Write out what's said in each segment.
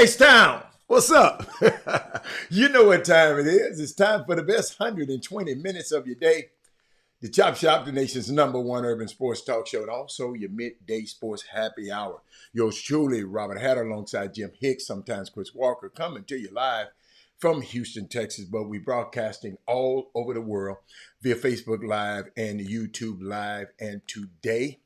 H-Town, what's up? You know what time it is. It's time for the best 120 minutes of your day. The Chop Shop, the nation's #1 urban sports talk show, and also your midday sports happy hour. Yours truly, Robert Hatter, alongside Jim Hicks, sometimes Chris Walker, coming to you live from Houston, Texas. But we broadcasting all over the world via Facebook Live and YouTube Live. And today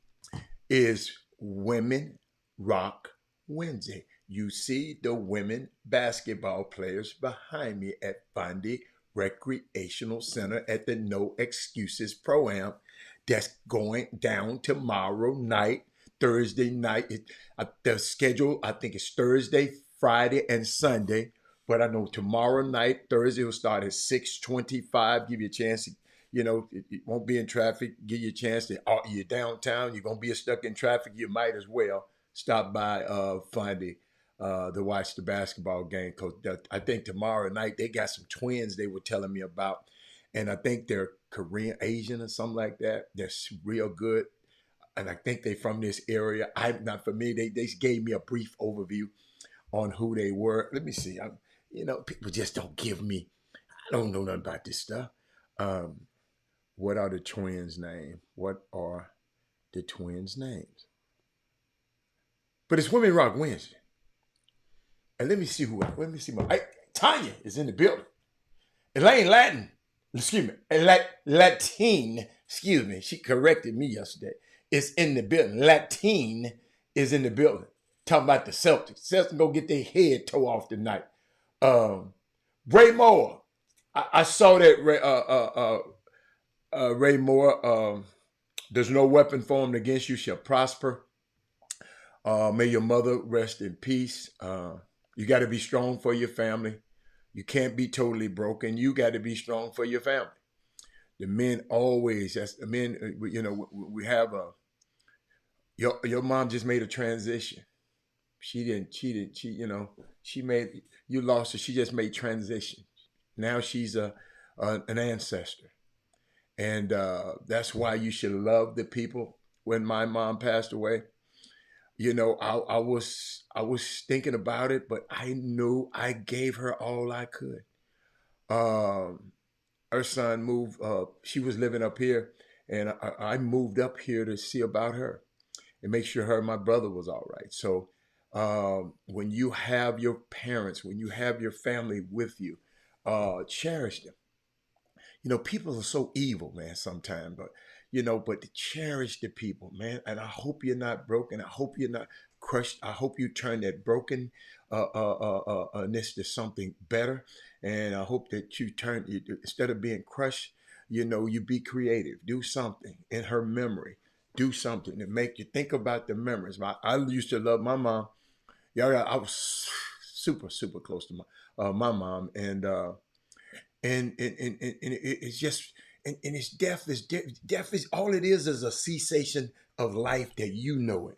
is Women Rock Wednesday. You see the women basketball players behind me at Fondy Recreational Center at the No Excuses Pro-Am that's going down tomorrow night, Thursday night. The schedule, I think, is Thursday, Friday, and Sunday. But I know tomorrow night, Thursday, will start at 6:25. Give you a chance to, it won't be in traffic. Give you a chance to, you're downtown, you're going to be stuck in traffic. You might as well stop by Fondy to watch the basketball game, because I think tomorrow night they got some twins they were telling me about, and I think they're Korean, Asian, or something like that. They're real good, and I think they from this area. I'm not for me. They gave me a brief overview on who they were. Let me see. People just don't give me. I don't know nothing about this stuff. What are the twins' names? What are the twins' names? But it's Women Rock Wednesday. And let me see Tanya is in the building. Elaine Latin, Latine, excuse me, she corrected me yesterday. It's in the building. Latine is in the building. Talking about the Celtics. Celtics gonna get their head tore off tonight. Ray Moore, I saw that Ray Moore. There's no weapon formed against you shall prosper. May your mother rest in peace. You got to be strong for your family. You can't be totally broken. You got to be strong for your family. The men always, we have your mom just made a transition. She made, you lost her. She just made transition. Now she's an ancestor. And that's why you should love the people. When my mom passed away, I was thinking about it, but I knew I gave her all I could. Her son moved. She was living up here, and I moved up here to see about her and make sure her and my brother was all right. So when you have your parents, when you have your family with you, cherish them. People are so evil, man, sometimes, but to cherish the people, man. And I hope you're not broken. I hope you're not crushed. I hope you turn that broken ness to something better. And I hope that you instead of being crushed, you be creative. Do something in her memory. Do something to make you think about the memories. I used to love my mom. Yeah, I was super, super close to my mom. And it's just, and it's death is all it is a cessation of life that it.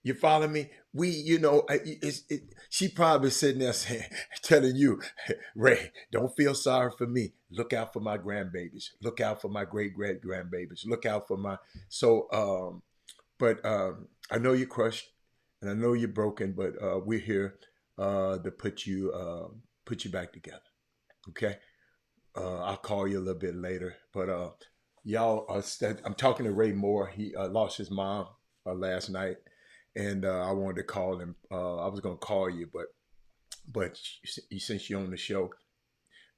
You follow me? She probably sitting there saying, telling you, Ray, don't feel sorry for me. Look out for my grandbabies. Look out for my great grandbabies. Look out for but I know you're crushed and I know you're broken, but we're here to put you back together. Okay? I'll call you a little bit later. But y'all, I'm talking to Ray Moore. He lost his mom last night, and I wanted to call him. I was going to call you, but since you're on the show,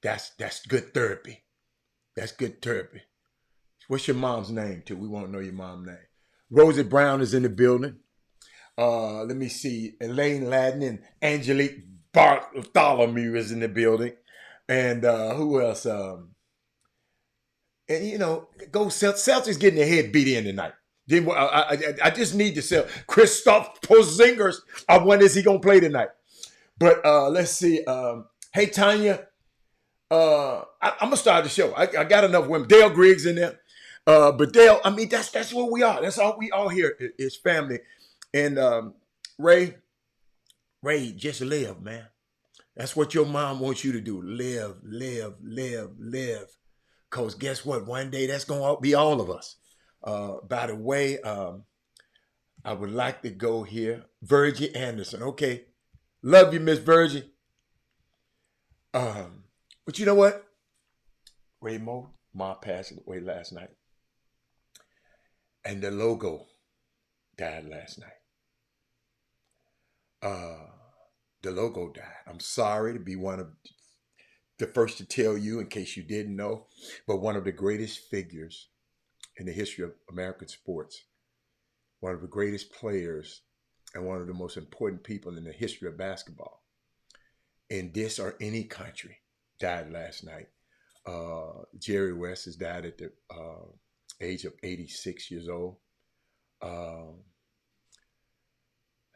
that's good therapy. That's good therapy. What's your mom's name, too? We want to know your mom's name. Rosie Brown is in the building. Let me see. Elaine Ladden and Angelique Bartholomew is in the building. And who else? Go Celtics getting their head beat in tonight. I just need to sell Kristaps Porzingis. I wonder is he gonna play tonight? But let's see. Hey Tanya, I'm gonna start the show. I got enough women. Dale Griggs in there, but Dale. I mean that's what we are. That's all we all here is family. And Ray, just live, man. That's what your mom wants you to do. Live, live, live, live. Because guess what? One day that's going to be all of us. By the way, I would like to go here. Virgie Anderson. Okay. Love you, Miss Virgin. But you know what? Raymo, Ma passed away last night. And the logo died last night. The logo died. I'm sorry to be one of the first to tell you, in case you didn't know, but one of the greatest figures in the history of American sports, one of the greatest players, and one of the most important people in the history of basketball in this or any country died last night. Jerry West has died at the age of 86 years old.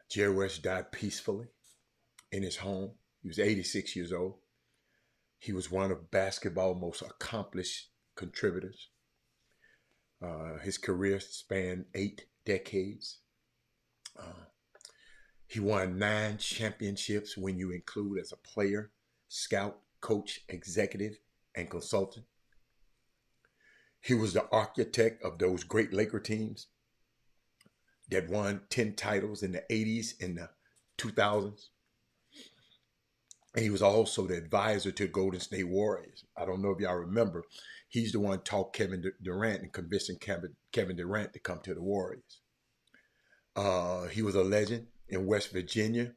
Jerry West died peacefully in his home. He was 86 years old. He was one of basketball's most accomplished contributors. His career spanned 8 decades. He won 9 championships when you include as a player, scout, coach, executive, and consultant. He was the architect of those great Laker teams that won 10 titles in the 80s and the 2000s. And he was also the advisor to Golden State Warriors. I don't know if y'all remember. He's the one talked Kevin Durant and convincing Kevin Durant to come to the Warriors. He was a legend in West Virginia,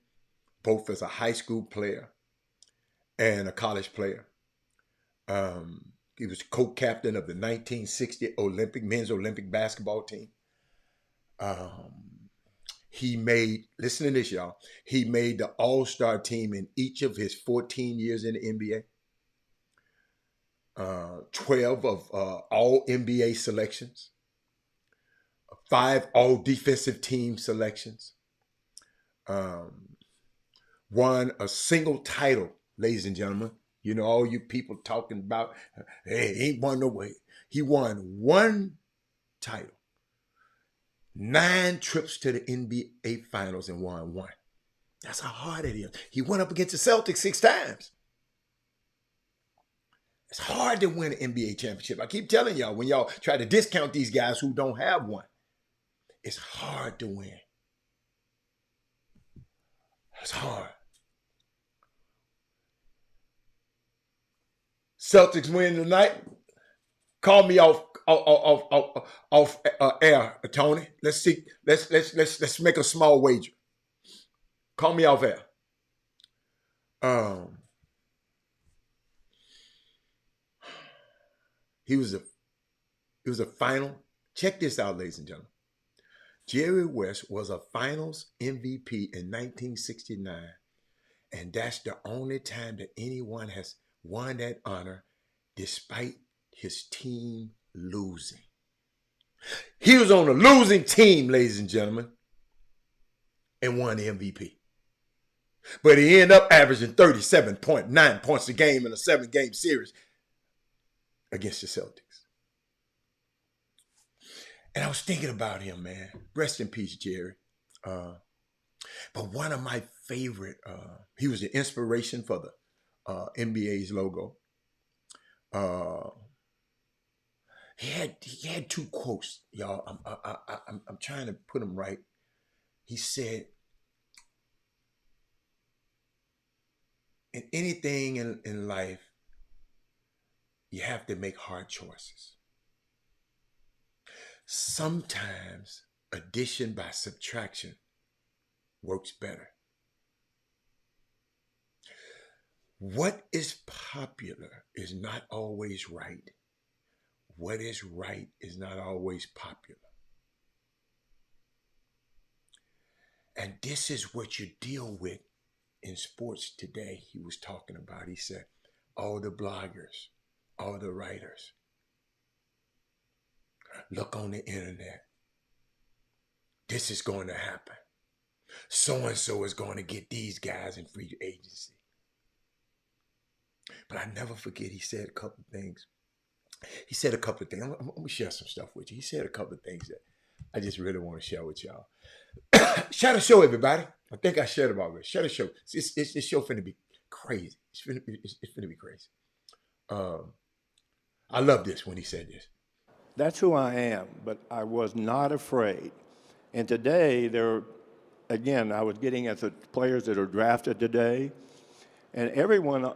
both as a high school player and a college player. He was co-captain of the 1960 men's Olympic basketball team. He made, listen to this, y'all, he made the all-star team in each of his 14 years in the NBA. 12 of all NBA selections, 5 all defensive team selections, won a single title, ladies and gentlemen. You know, all you people talking about, hey, he ain't won no way. He won 1 title, 9 trips to the NBA finals and won 1. That's how hard it is. He went up against the Celtics 6 times. It's hard to win an NBA championship. I keep telling y'all, when y'all try to discount these guys who don't have one, it's hard to win. It's hard. Celtics win tonight. Call me off air, Tony. Let's see. Let's make a small wager. Call me off air. He was a final. Check this out, ladies and gentlemen. Jerry West was a finals MVP in 1969. And that's the only time that anyone has won that honor despite his team losing. He was on a losing team, ladies and gentlemen, and won the MVP. But he ended up averaging 37.9 points a game in a 7-game series against the Celtics. And I was thinking about him, man. Rest in peace, Jerry. But one of my favorite, he was the inspiration for the NBA's logo. He had 2 quotes, y'all. I'm trying to put them right. He said, in anything in life, you have to make hard choices. Sometimes addition by subtraction works better. What is popular is not always right. What is right is not always popular. And this is what you deal with in sports today. He was talking about, he said, all the bloggers, all the writers, look on the internet. This is going to happen. So-and-so is going to get these guys in free agency. But I never forget, he said a couple of things. I'm going to share some stuff with you. He said a couple of things that I just really want to share with y'all. Share the show, everybody. I think I shared it already. Share the show. This show finna be crazy. It's finna be crazy. I love this when he said this. That's who I am, but I was not afraid. And today, there are again, I was getting at the players that are drafted today, and everyone,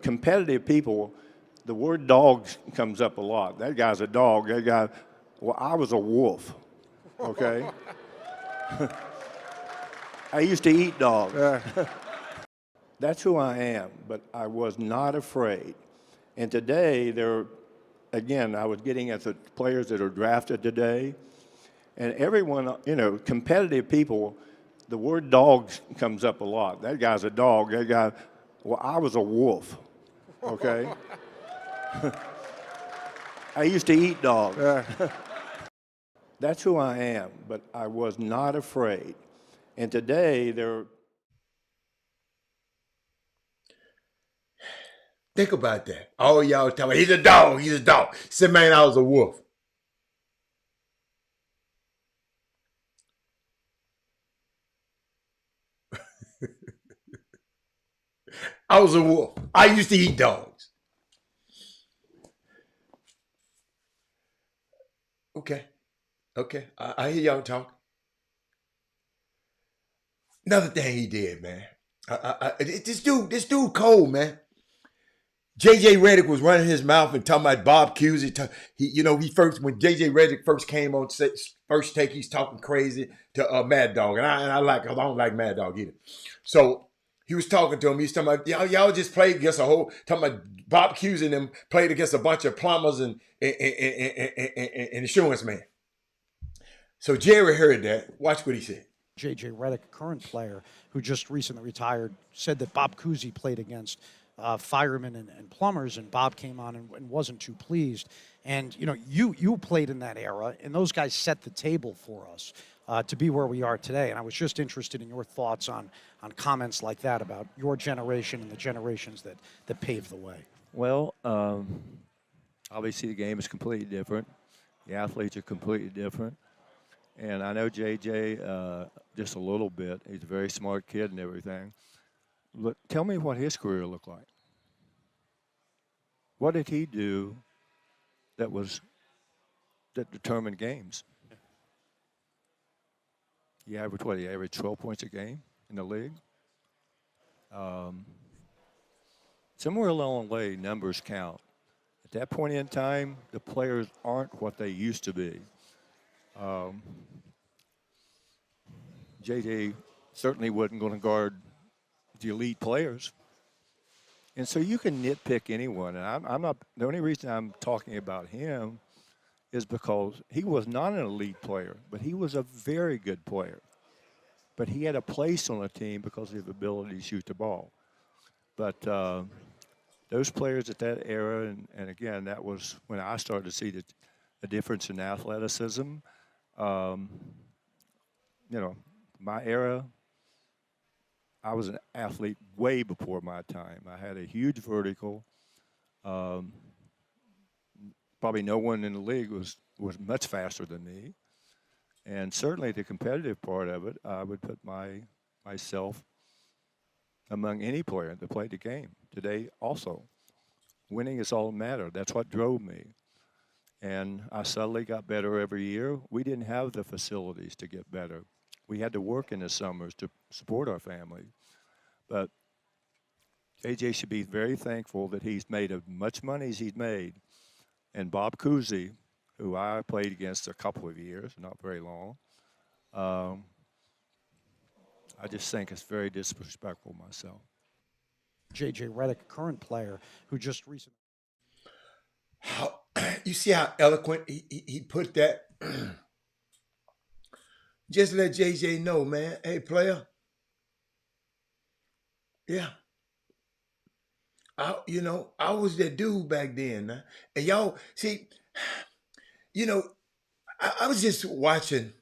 competitive people, the word dog comes up a lot. That guy's a dog. That guy, well, I was a wolf, okay? I used to eat dogs. That's who I am, but I was not afraid. And today, again, I was getting at the players that are drafted today, and everyone, competitive people, the word dog comes up a lot. That guy's a dog. That guy, well, I was a wolf, okay? I used to eat dogs. That's who I am, but I was not afraid. And today, Think about that. All y'all talking about, he's a dog, he's a dog. Said, man, I was a wolf. I was a wolf. I used to eat dogs. Okay. Okay. I hear y'all talk. Another thing he did, man. This dude cold, man. JJ Redick was running his mouth and talking about Bob Cousy. When JJ Redick first came on first take, he's talking crazy to Mad Dog, and I don't like Mad Dog either. So he was talking to him. He was talking about y'all just played against talking about Bob Cousy and them played against a bunch of plumbers and insurance men. So Jerry heard that. Watch what he said. J.J. Redick, a current player who just recently retired, said that Bob Cousy played against firemen and plumbers, and Bob came on and wasn't too pleased. And, you played in that era, and those guys set the table for us to be where we are today. And I was just interested in your thoughts on comments like that about your generation and the generations that paved the way. Well, obviously the game is completely different. The athletes are completely different. And I know JJ just a little bit. He's a very smart kid and everything. Look, tell me what his career looked like. What did he do that determined games? He averaged 12 points a game in the league. Somewhere along the way, numbers count. At that point in time, the players aren't what they used to be. JJ certainly wasn't going to guard the elite players. And so you can nitpick anyone. And I'm not, the only reason I'm talking about him is because he was not an elite player, but he was a very good player. But he had a place on the team because of his ability to shoot the ball. But those players at that era, and again, that was when I started to see the difference in athleticism. My era, I was an athlete way before my time. I had a huge vertical. Probably no one in the league was much faster than me. And certainly the competitive part of it, I would put myself among any player that played the game. Today also, winning is all that matters. That's what drove me. And I subtly got better every year. We didn't have the facilities to get better. We had to work in the summers to support our family. But AJ should be very thankful that he's made as much money as he's made. And Bob Cousy, who I played against a couple of years, not very long, I just think it's very disrespectful myself. J.J. Redick, a current player who just recently. You see how eloquent he put that? Just let JJ know, man. Hey, player. Yeah. I was that dude back then. Huh? And y'all, see, I was just watching.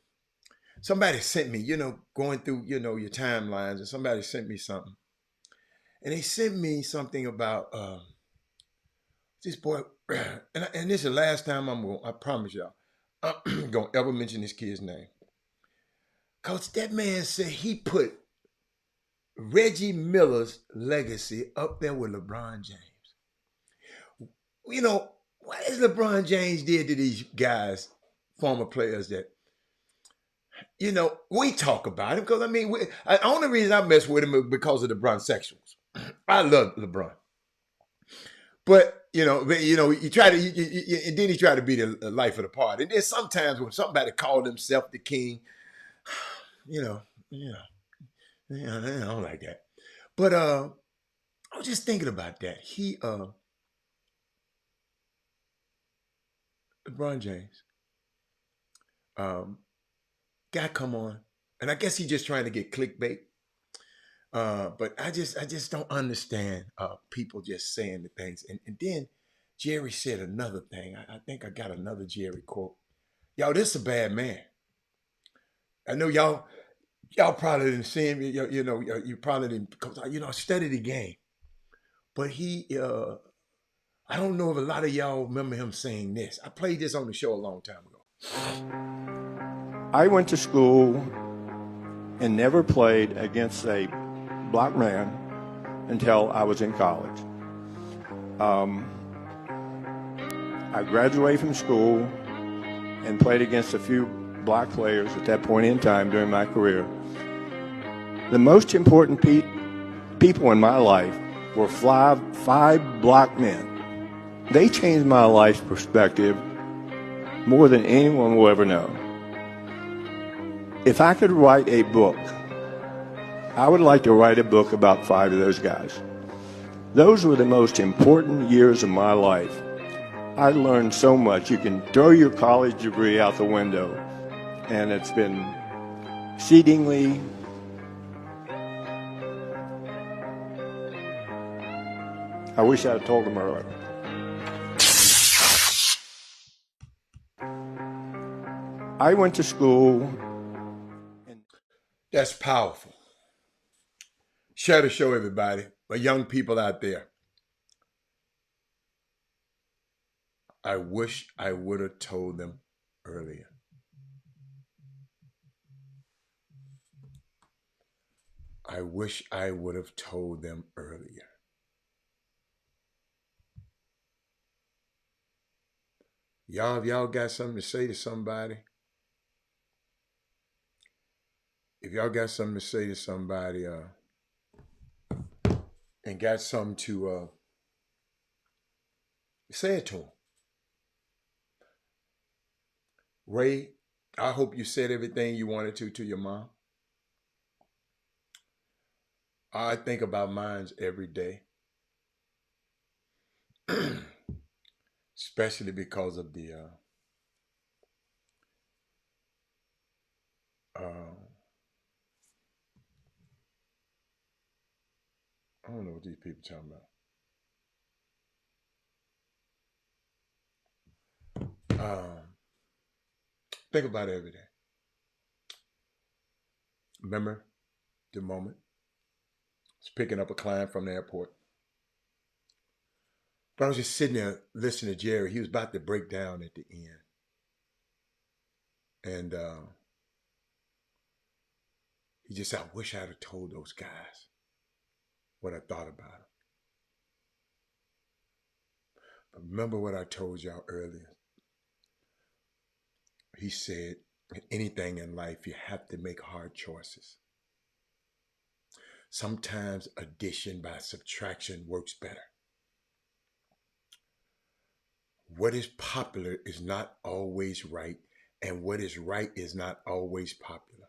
Somebody sent me, going through, your timelines, and somebody sent me something. And they sent me something about this boy, and this is the last time I promise y'all, I'm going to ever mention this kid's name. Because that man said he put Reggie Miller's legacy up there with LeBron James. What has LeBron James did to these guys, former players that you know, we talk about him because I mean, the only reason I mess with him is because of the Brunsexuals. I love LeBron, but you try to, and then he tried to be the life of the party. And then sometimes when somebody called himself the king, you know, you know, I don't like that. But I was just thinking about that. LeBron James, um, guy, come on, and I guess he's just trying to get clickbait. But I just don't understand people just saying the things. And then Jerry said another thing. I think I got another Jerry quote. Y'all, this is a bad man. I know y'all probably didn't see him. You probably didn't, study the game. But I don't know if a lot of y'all remember him saying this. I played this on the show a long time ago. I went to school and never played against a black man until I was in college. I graduated from school and played against a few black players at that point in time during my career. The most important people in my life were five black men. They changed my life perspective more than anyone will ever know. If I could write a book, I would like to write a book about 5 of those guys. Those were the most important years of my life. I learned so much. You can throw your college degree out the window, and it's been exceedingly I wish I'd told them earlier. I went to school. That's powerful. Share the show, everybody. My young people out there. I wish I would have told them earlier. I wish I would have told them earlier. Y'all, if y'all got something to say to somebody, and got something to say it to them. Ray, I hope you said everything you wanted to your mom. I think about mine every day, especially because of the I don't know what these people talking about. Think about it every day. Remember the moment I was picking up a client from the airport. But I was just sitting there listening to Jerry. He was about to break down at the end. And he just said, I wish I'd have told those guys what I thought about them. But remember what I told y'all earlier. He said, anything in life, you have to make hard choices. Sometimes addition by subtraction works better. What is popular is not always right, and what is right is not always popular.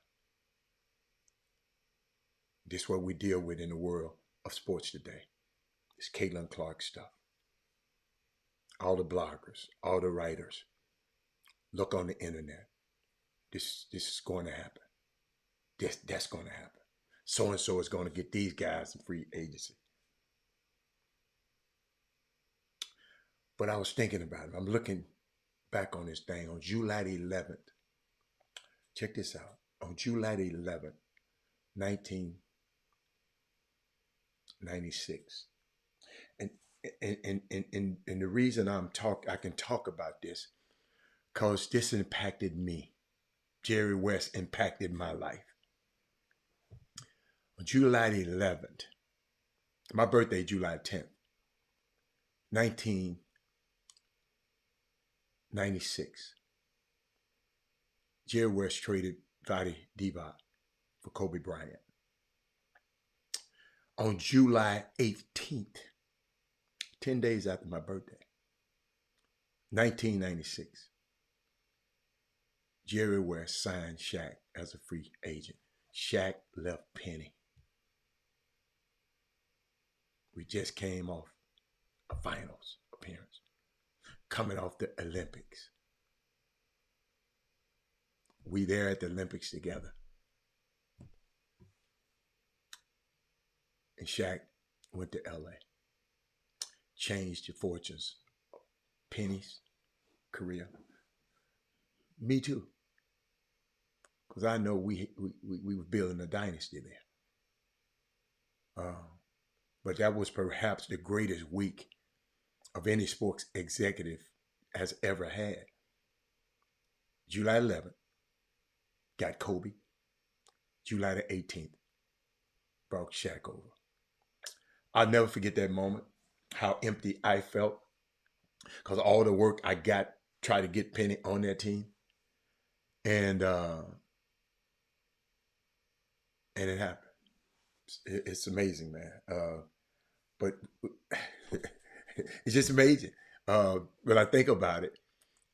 This is what we deal with in the world of sports today. It's Caitlin Clark stuff. All the bloggers, all the writers. Look on the internet. This is going to happen. That's going to happen. So-and-so is going to get these guys some free agency. But I was thinking about it. I'm looking back on this thing on July the 11th. Check this out. On July the 11th, 1996. And the reason I can talk about this, because this impacted me. Jerry West impacted my life. On July the 11th, my birthday, July 10th, 1996. Jerry West traded Vlade Divac for Kobe Bryant. On July 18th, 10 days after my birthday, 1996, Jerry West signed Shaq as a free agent. Shaq left Penny. We just came off a finals appearance, coming off the Olympics. We there at the Olympics together. And Shaq went to LA. Changed the fortunes of Penny's career. Me too. Because I know we were building a dynasty there. But that was perhaps the greatest week of any sports executive has ever had. July 11th, got Kobe. July the 18th, brought Shaq over. I'll never forget that moment, how empty I felt, because all the work I got, tried to get Penny on that team. And it happened. It's amazing, man. But it's just amazing when I think about it.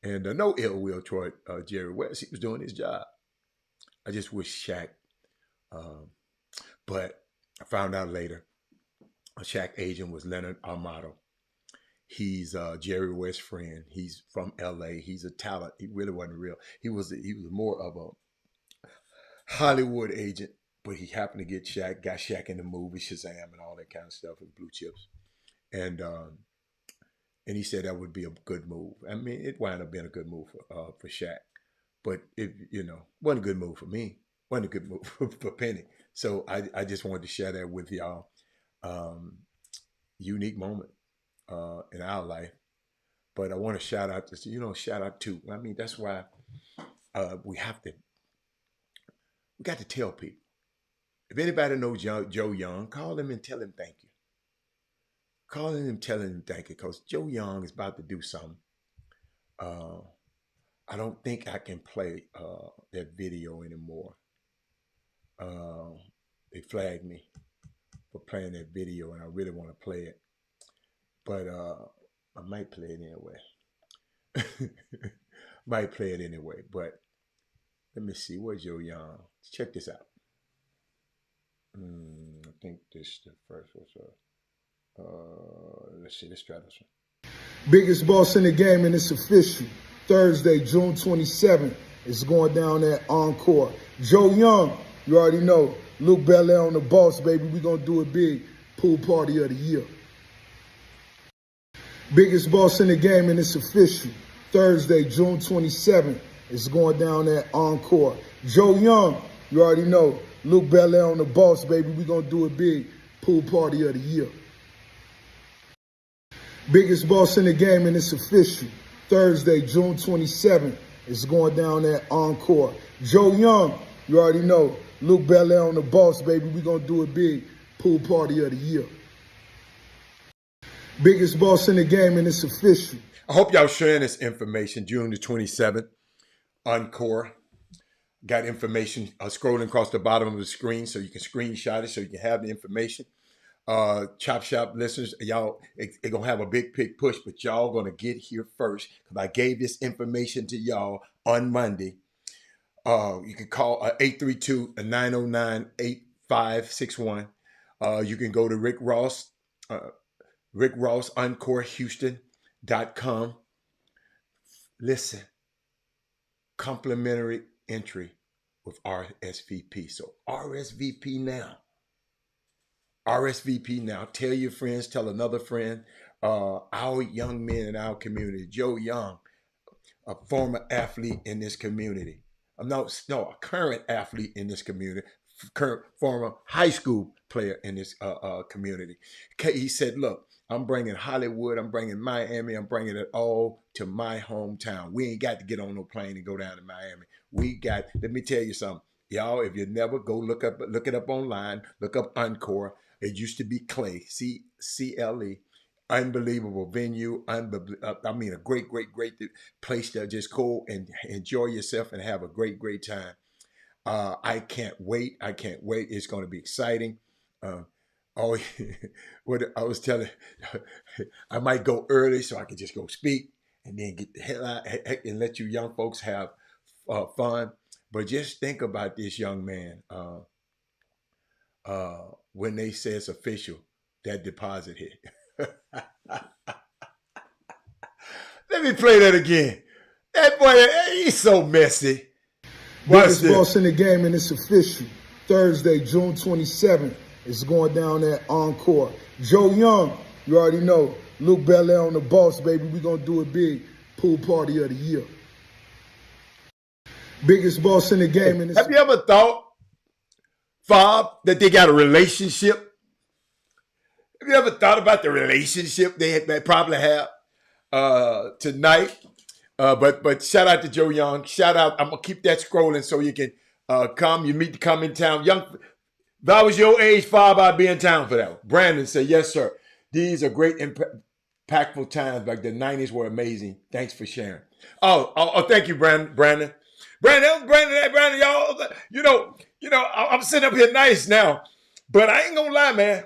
And no ill will toward Jerry West. He was doing his job. I just wish Shaq. But I found out later, a Shaq agent was Leonard Armato. He's Jerry West's friend. He's from L.A. He's a talent. He really wasn't real. He was more of a Hollywood agent, but he happened to get Shaq, got Shaq in the movie Shazam and all that kind of stuff with Blue Chips. And he said that would be a good move. I mean, it wound up being a good move for Shaq. But it, wasn't a good move for me. Wasn't a good move for Penny. So I just wanted to share that with y'all. Unique moment in our life. But I want to shout out to, I mean, that's why we got to tell people. If anybody knows Joe Young, call him and tell him thank you. Call him and tell him thank you, because Joe Young is about to do something. I don't think I can play that video anymore. They flagged me for playing that video, and I really want to play it. But I might play it anyway. Might play it anyway. But let me see. Where's Joe Young? Check this out. I think this is the first one. Let's see. Let's try this one. Biggest boss in the game, and it's official. Thursday, June 27th. It's going down at Encore. Joe Young, you already know. Luke Belair on the boss, baby. We're going to do it big. Pool party of the year. Biggest boss in the game, and it's official. Thursday, June 27th. It's going down at Encore. Joe Young, you already know. Luke Belair on the boss, baby. We're going to do it big. Pool party of the year. Biggest boss in the game, and it's official. Thursday, June 27th. It's going down at Encore. Joe Young, you already know. Luke Belair on the boss, baby. We're going to do it big. Pool party of the year. Biggest boss in the game, and it's official. I hope y'all sharing this information. June the 27th, Encore. Got information scrolling across the bottom of the screen, so you can screenshot it, so you can have the information. Chop Shop listeners, y'all, it's going to have a big push, but y'all going to get here first, because I gave this information to y'all on Monday. You can call 832-909-8561. You can go to Rick Ross EncoreHouston.com. Listen, complimentary entry with RSVP. So RSVP now. RSVP now. Tell your friends, tell another friend. Our young men in our community. Joe Young, a former athlete in this community. A current athlete in this community. Former high school player in this community. He said, look, I'm bringing Hollywood, I'm bringing Miami, I'm bringing it all to my hometown. We ain't got to get on no plane and go down to Miami. Let me tell you something. Y'all, if you never go look it up online, look up Encore. It used to be Clay, CLE. Unbelievable venue. I mean, a great place to just go and enjoy yourself and have a great time. I can't wait. I can't wait. It's going to be exciting. Uh, oh, what I was telling, I might go early so I can just go speak and then get the hell out and let you young folks have fun. But just think about this young man when they say it's official, that deposit hit. Let me play that again. That boy, he's so messy. Biggest boss in the game, and it's official. Thursday, June 27th. It's going down at Encore. Joe Young, you already know. Luke Belair on the boss, baby. We're going to do a big pool party of the year. Biggest boss in the game. And have you ever thought, Fob, that they got a relationship? Have you ever thought about the relationship they probably have tonight? But shout out to Joe Young. Shout out. I'm going to keep that scrolling so you can come. You meet to come in town. Young, if I was your age, Fob, I'd be in town for that. Brandon said, yes, sir. These are great, impactful times. Like the 90s were amazing. Thanks for sharing. Oh, thank you, Brandon. Brandon, y'all. You know, I'm sitting up here nice now, but I ain't gonna lie, man.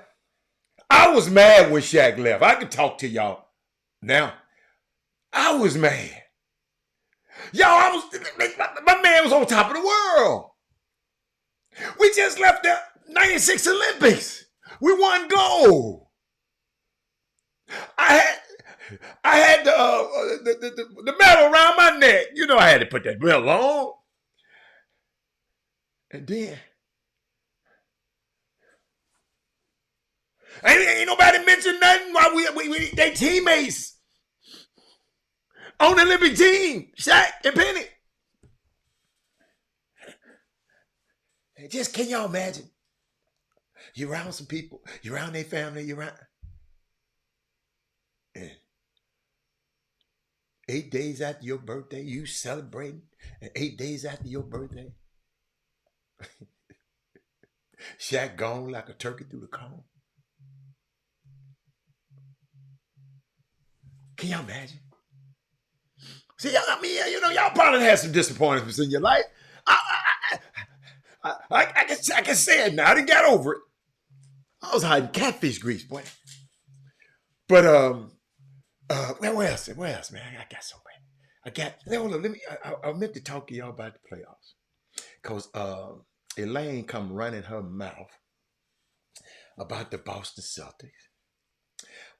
I was mad when Shaq left. I can talk to y'all now. I was mad. Y'all, my man was on top of the world. We just left the 96 Olympics. We won gold. I had the medal around my neck. You know I had to put that medal on. And then ain't nobody mentioned nothing while we they teammates on the Olympic team, Shaq and Penny. And just can y'all imagine? You're around some people, you're around their family, you're around. And 8 days after your birthday, you celebrating, and 8 days after your birthday, Shaq gone like a turkey through the cone. Can y'all imagine? See, I mean, you know, y'all probably had some disappointments in your life. I can say it now. I didn't get over it. I was hiding catfish grease, boy. But where else, man? I got so many. I meant to talk to y'all about the playoffs, cause Elaine come running her mouth about the Boston Celtics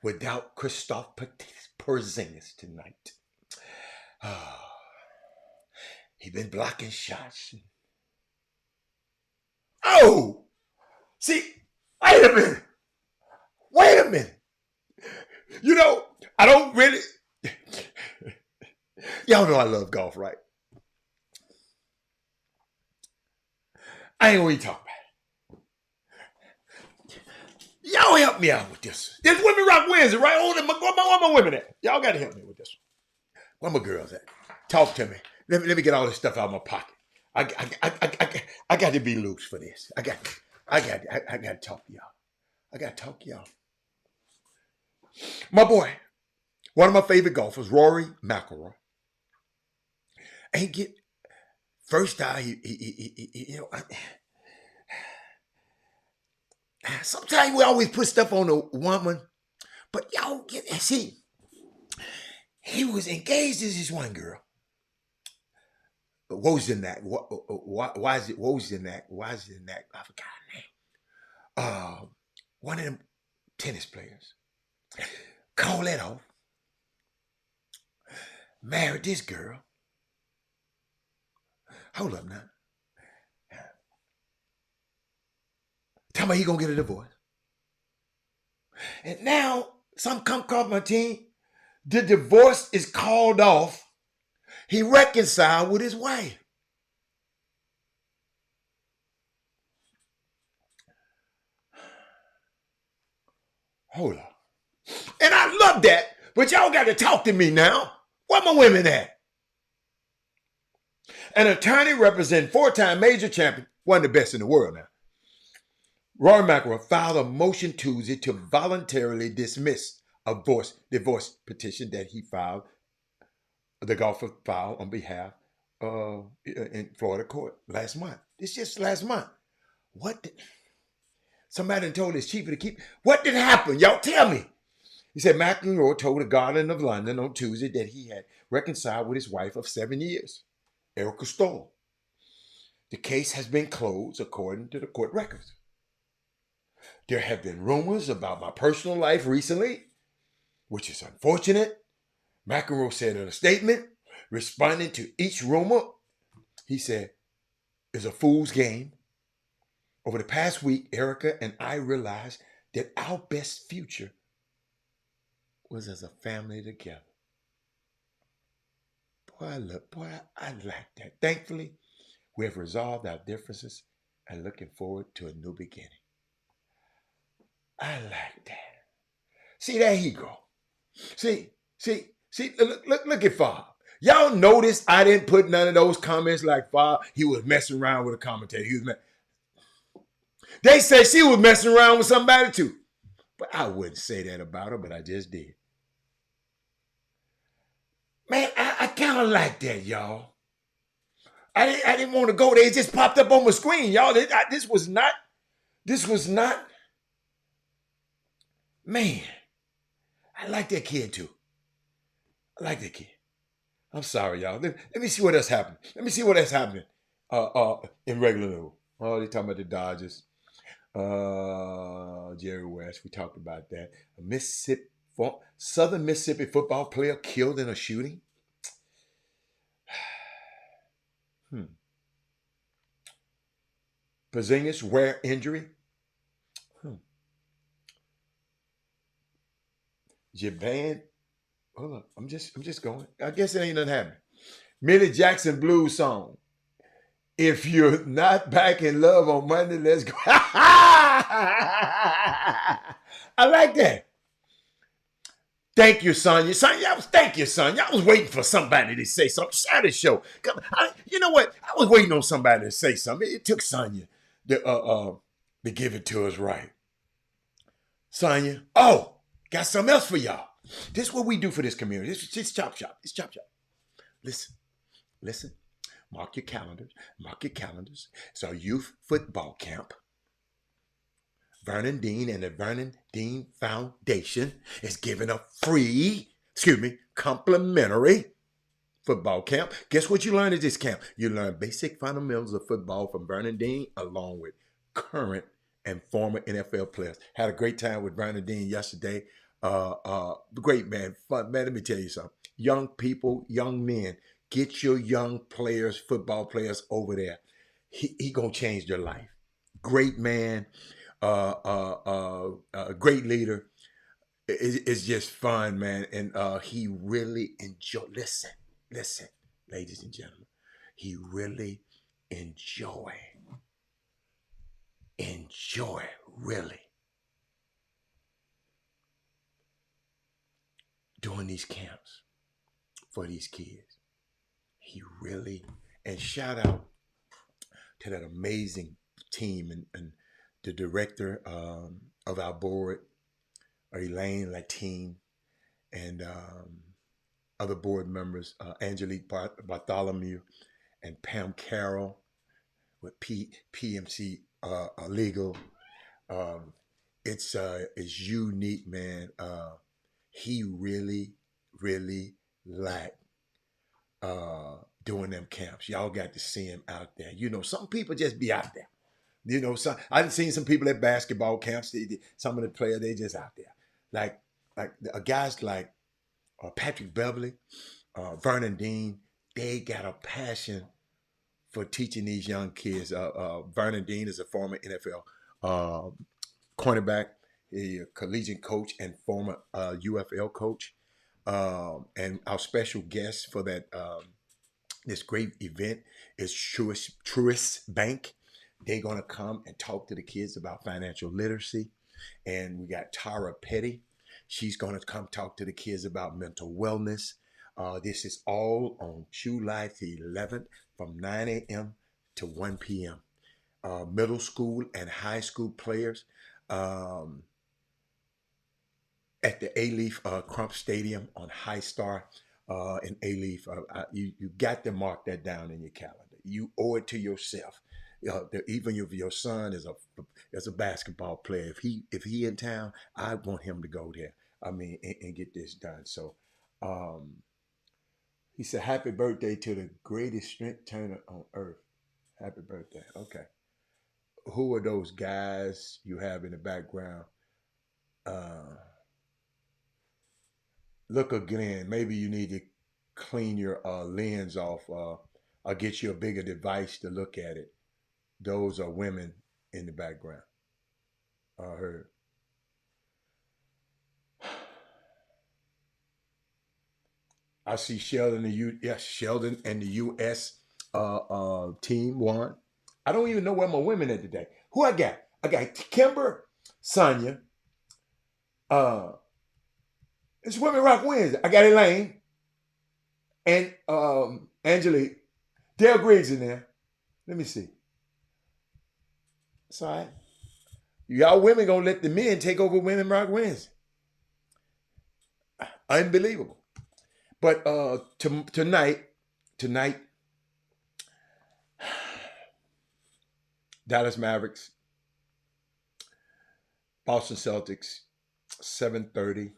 without Kristaps Porzingis tonight. He been blocking shots. Oh, see, wait a minute. You know, I don't really. Y'all know I love golf, right? I ain't gonna even talk about it. Y'all help me out with this. This Women Rock Wednesday, right? Where my women at? Y'all gotta help me with this. Where my girls at? Talk to me. Let me get all this stuff out of my pocket. I got to be loose for this. I got to talk to y'all. My boy, one of my favorite golfers, Rory McIlroy, ain't get first time. He sometimes we always put stuff on a woman, but y'all see, he was engaged to this one girl. Wozniak. Why is it Wozniak? I forgot her name. One of them tennis players. Call that off. Married this girl. Hold up now. Tell me he gonna get a divorce. And now some come across my team. The divorce is called off. He reconciled with his wife. Hold up. And I love that, but y'all got to talk to me now. Where my women at? An attorney representing four-time major champion, one of the best in the world now. Rory McIlroy filed a motion Tuesday to voluntarily dismiss a divorce petition that he filed, the golfer filed on behalf in Florida court last month. It's just last month. What did somebody told his chief of the keep? What did happen? Y'all tell me. He said McEnroe told the Guardian of London on Tuesday that he had reconciled with his wife of 7 years, Erica Stoll. The case has been closed according to the court records. There have been rumors about my personal life recently, which is unfortunate. McEnroe said in a statement, responding to each rumor, he said, it's a fool's game. Over the past week, Erica and I realized that our best future was as a family together. Boy, I like that. Thankfully, we have resolved our differences and looking forward to a new beginning. I like that. See, there he go. See, look at Favre. Y'all notice I didn't put none of those comments like Favre. He was messing around with a commentator. They said she was messing around with somebody too. But I wouldn't say that about her, but I just did. Man, I kind of like that, y'all. I didn't want to go there. It just popped up on my screen, y'all. This was not, man, I like that kid too. I like that kid. I'm sorry, y'all. Let me see what else happened. Let me see what else happening in regular news. Oh, they talking about the Dodgers. Jerry West, we talked about that. Southern Mississippi football player killed in a shooting. Porzingis rare injury. Javan. Hold up. I'm just going. I guess it ain't nothing happening. Millie Jackson blues song. If you're not back in love on Monday, let's go. I like that. Thank you, Sonya. Thank you, Sonya. I was waiting for somebody to say something. Share the show. You know what? I was waiting on somebody to say something. It took Sonya to give it to us right. Sonya. Oh, got something else for y'all. This is what we do for this community. It's Chop Shop. It's Chop Shop. Listen. Mark your calendars. It's our youth football camp. Vernon Dean and the Vernon Dean Foundation is giving a complimentary football camp. Guess what you learn at this camp? You learn basic fundamentals of football from Vernon Dean along with current and former NFL players. Had a great time with Vernon Dean yesterday. Great man, fun man. Let me tell you something. Young people, young men, get your young players, football players over there. He gonna change their life. Great man. Great leader. It's just fun, man. And he really listen, ladies and gentlemen. He really enjoy really doing these camps for these kids. He really, and shout out to that amazing team and the director of our board, Elaine Latine, and other board members, Angelique Bartholomew and Pam Carroll with PMC Legal. It's unique, man. He really liked doing them camps. Y'all got to see him out there. You know, some people just be out there. You know, I've seen some people at basketball camps. Some of the players, they just out there. Like guys like Patrick Beverly, Vernon Dean, they got a passion for teaching these young kids. Vernon Dean is a former NFL cornerback, a collegiate coach, and former UFL coach. And our special guest for that this great event is Truist Bank. They're going to come and talk to the kids about financial literacy. And we got Tara Petty. She's going to come talk to the kids about mental wellness. This is all on July the 11th from 9 a.m. to 1 p.m. Middle school and high school players at the A-Leaf Crump Stadium on High Star. and A-Leaf, you got to mark that down in your calendar. You owe it to yourself. Even if your son is a basketball player, if he in town, I want him to go there. I mean, and get this done. So, he said, "Happy birthday to the greatest strength turner on earth." Happy birthday. Okay. Who are those guys you have in the background? Look again. Maybe you need to clean your lens off or get you a bigger device to look at it. Those are women in the background. I heard. I see Sheldon and Sheldon and the U.S. Team won. I don't even know where my women are today. Who I got? I got Kimber, Sonia. It's Women Rock Wednesday. I got Elaine and Angelique. Dale Griggs in there. Let me see. It's all right. Y'all women gonna let the men take over Women Rock Wednesday. Unbelievable. But tonight, Dallas Mavericks, Boston Celtics, 7:30.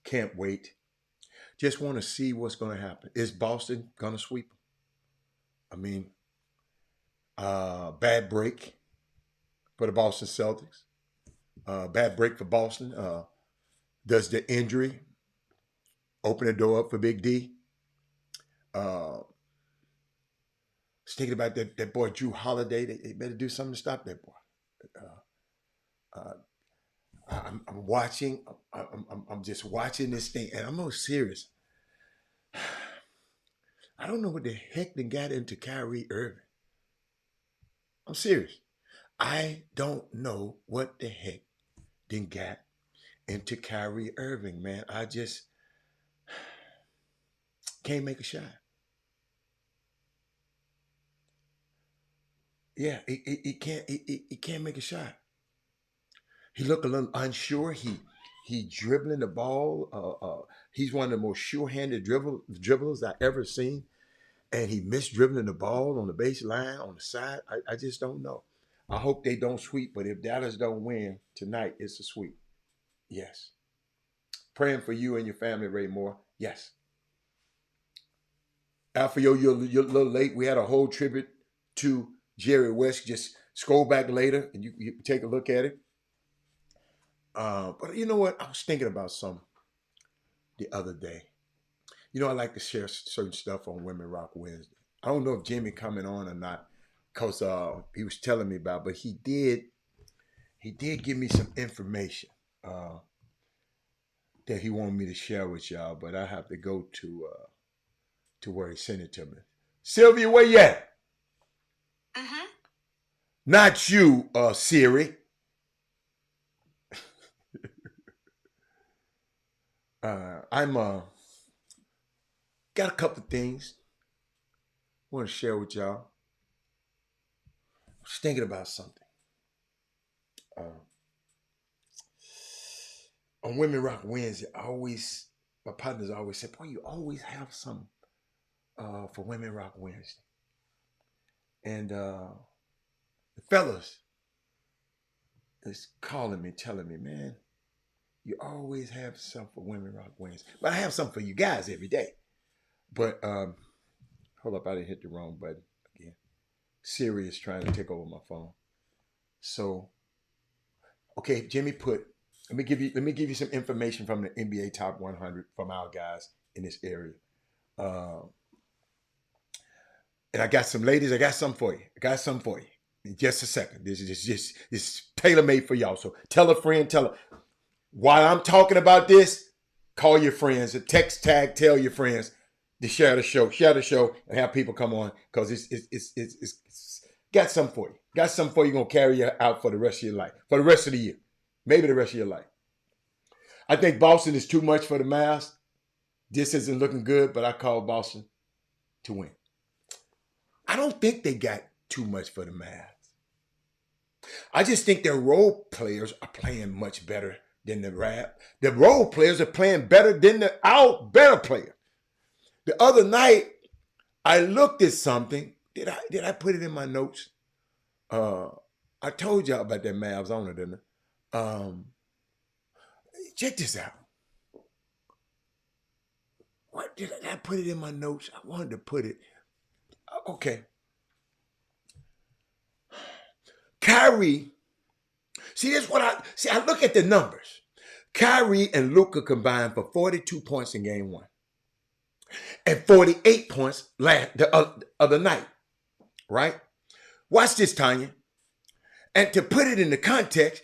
Can't wait. Just want to see what's going to happen. Is Boston going to sweep them? I mean, bad break for the Boston Celtics. Bad break for Boston. Does the injury open the door up for Big D? Was thinking about that boy Drew Holiday. They better do something to stop that boy. I'm watching. I'm just watching this thing, and I'm most serious. I don't know what the heck they got into Kyrie Irving. I'm serious. I don't know what the heck they got into Kyrie Irving, man. I just can't make a shot. Yeah, he can't make a shot. He looked a little unsure. He dribbling the ball. He's one of the most sure-handed dribblers I ever seen, and he missed dribbling the ball on the baseline on the side. I just don't know. I hope they don't sweep, but if Dallas don't win tonight, it's a sweep. Yes. Praying for you and your family, Ray Moore. Yes. Alpha, you're a little late. We had a whole tribute to Jerry West. Just scroll back later and you take a look at it. But you know what? I was thinking about something the other day. You know, I like to share certain stuff on Women Rock Wednesday. I don't know if Jimmy coming on or not, because he was telling me about, but he did give me some information that he wanted me to share with y'all, but I have to go to where he sent it to me. Sylvia, where you at? Not you, Siri. I'm got a couple of things I want to share with y'all. I was thinking about something. On Women Rock Wednesday, my partners always say, "Boy, you always have something for Women Rock Wednesday." And the fellas is calling me, telling me, "Man, you always have something for Women Rock Wednesday." But I have something for you guys every day. But hold up, I didn't hit the wrong button again. Siri is trying to take over my phone. So, okay, Jimmy let me give you some information from the NBA Top 100 from our guys in this area. And I got some ladies. I got something for you. In just a second. This is tailor-made for y'all. So tell a friend, while I'm talking about this, call your friends, text tag, tell your friends to share the show, and have people come on, because it's got something for you. Got something for you gonna carry you out for the rest of your life, for the rest of the year, maybe the rest of your life. I think Boston is too much for the Mavs. This isn't looking good, but I call Boston to win. I don't think they got too much for the Mavs. I just think their role players are playing much better than the role players are playing better than our better player. The other night, I looked at something. Did I put it in my notes? I told y'all about that Mavs owner, didn't I? Check this out. What did I put it in my notes? I wanted to put it. Okay. Kyrie. See, that's what I look at the numbers. Kyrie and Luka combined for 42 points in game one and 48 points the other night, right? Watch this, Tanya. And to put it into context,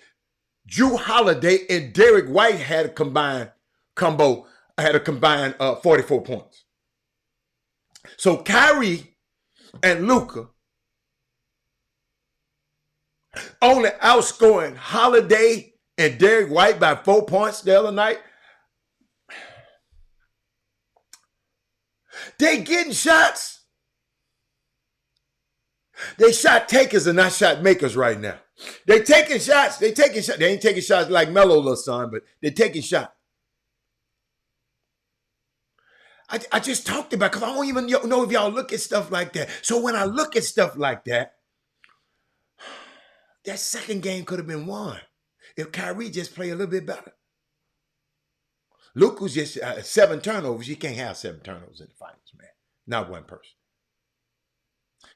Drew Holiday and Derek White had a combined 44 points. So Kyrie and Luka only outscoring Holiday and Derek White by 4 points the other night. They getting shots. They shot takers and not shot makers right now. They taking shots. They ain't taking shots like Melo, little son, but they're taking shots. I just talked about, because I don't even know if y'all look at stuff like that. So when I look at stuff like that, that second game could have been won if Kyrie just played a little bit better. Luke was just 7 turnovers. You can't have 7 turnovers in the finals, man. Not one person.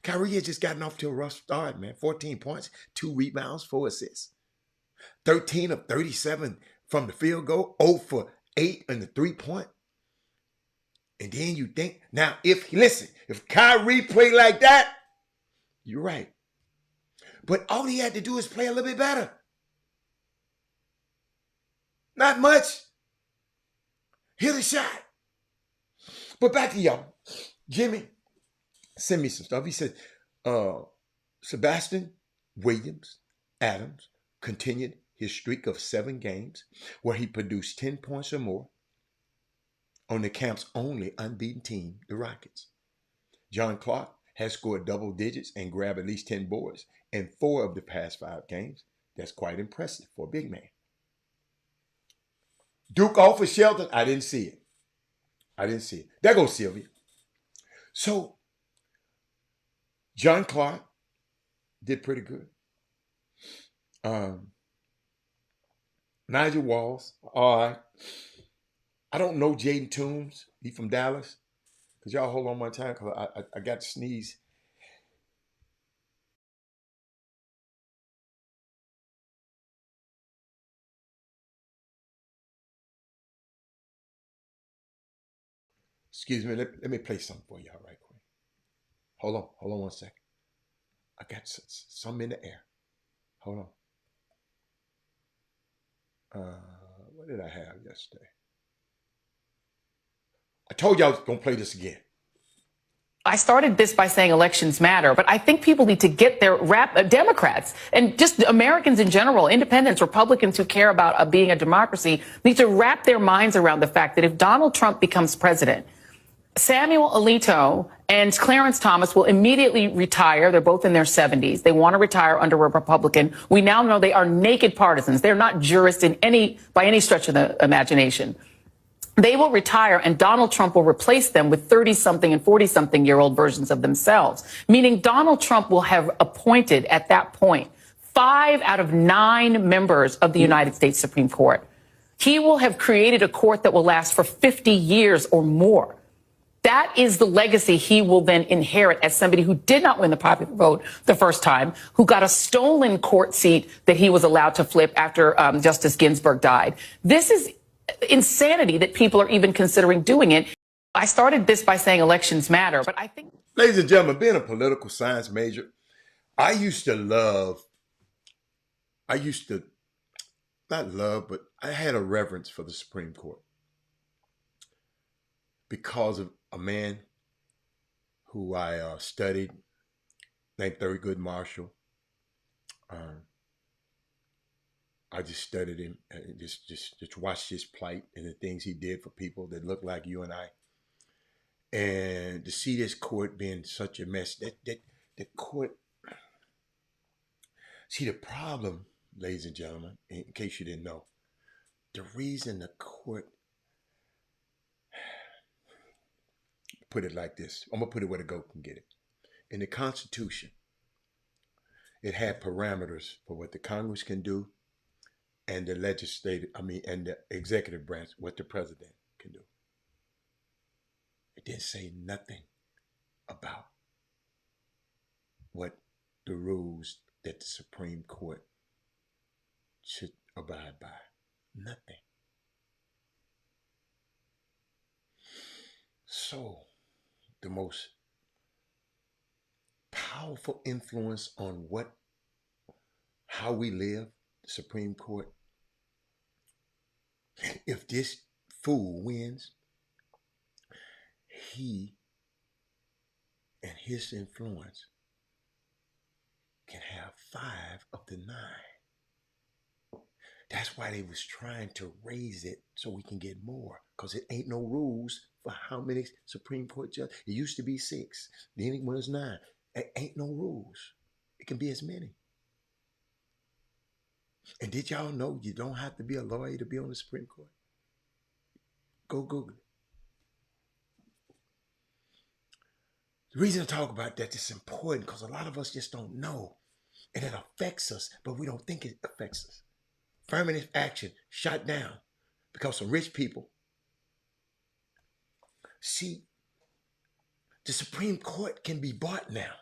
Kyrie had just gotten off to a rough start, man. 14 points, 2 rebounds, 4 assists. 13 of 37 from the field goal, 0 for 8 in the 3-point. And then you think, now, if Kyrie played like that, you're right. But all he had to do is play a little bit better. Not much. Hit a shot. But back to y'all. Jimmy sent me some stuff. He said, Sebastian Williams Adams continued his streak of 7 games where he produced 10 points or more on the camp's only unbeaten team, the Rockets. John Clark has scored double digits and grabbed at least 10 boards in 4 of the past 5 games. That's quite impressive for a big man. Duke off of Shelton, I didn't see it. There goes Sylvia. So, John Clark did pretty good. Nigel Walls, all right. I don't know Jaden Toombs. He from Dallas. Because y'all hold on one time, because I got to sneeze. Excuse me, let me play something for y'all right quick. Hold on 1 second. I got some in the air. Hold on. What did I have yesterday? I told y'all I was going to play this again. I started this by saying elections matter, but I think people need to get their Democrats and just Americans in general, independents, Republicans who care about being a democracy, need to wrap their minds around the fact that if Donald Trump becomes president, Samuel Alito and Clarence Thomas will immediately retire. They're both in their 70s. They want to retire under a Republican. We now know they are naked partisans. They're not jurists by any stretch of the imagination. They will retire, and Donald Trump will replace them with 30-something and 40-something-year-old versions of themselves, meaning Donald Trump will have appointed at that point 5 out of 9 members of the United States Supreme Court. He will have created a court that will last for 50 years or more. That is the legacy he will then inherit as somebody who did not win the popular vote the first time, who got a stolen court seat that he was allowed to flip after Justice Ginsburg died. This is insanity that people are even considering doing it. I started this by saying elections matter, but I think... Ladies and gentlemen, being a political science major, I used to not love, but I had a reverence for the Supreme Court because of a man who I studied named Thurgood Marshall. I just studied him and just watched his plight and the things he did for people that look like you and I. And to see this court being such a mess, that the court. See, the problem, ladies and gentlemen, in case you didn't know, the reason the court put it like this. I'm going to put it where the goat can get it. In the Constitution, it had parameters for what the Congress can do and the and the executive branch, what the president can do. It didn't say nothing about what the rules that the Supreme Court should abide by. Nothing. So, the most powerful influence on how we live, the Supreme Court, if this fool wins, he and his influence can have 5 of the 9. That's why they was trying to raise it so we can get more, because it ain't no rules for how many Supreme Court judges. It used to be 6, then it was 9. It ain't no rules. It can be as many. And did y'all know you don't have to be a lawyer to be on the Supreme Court? Go Google it. The reason I talk about that is important because a lot of us just don't know. And it affects us, but we don't think it affects us. Affirmative action shut down because some rich people. See, the Supreme Court can be bought now.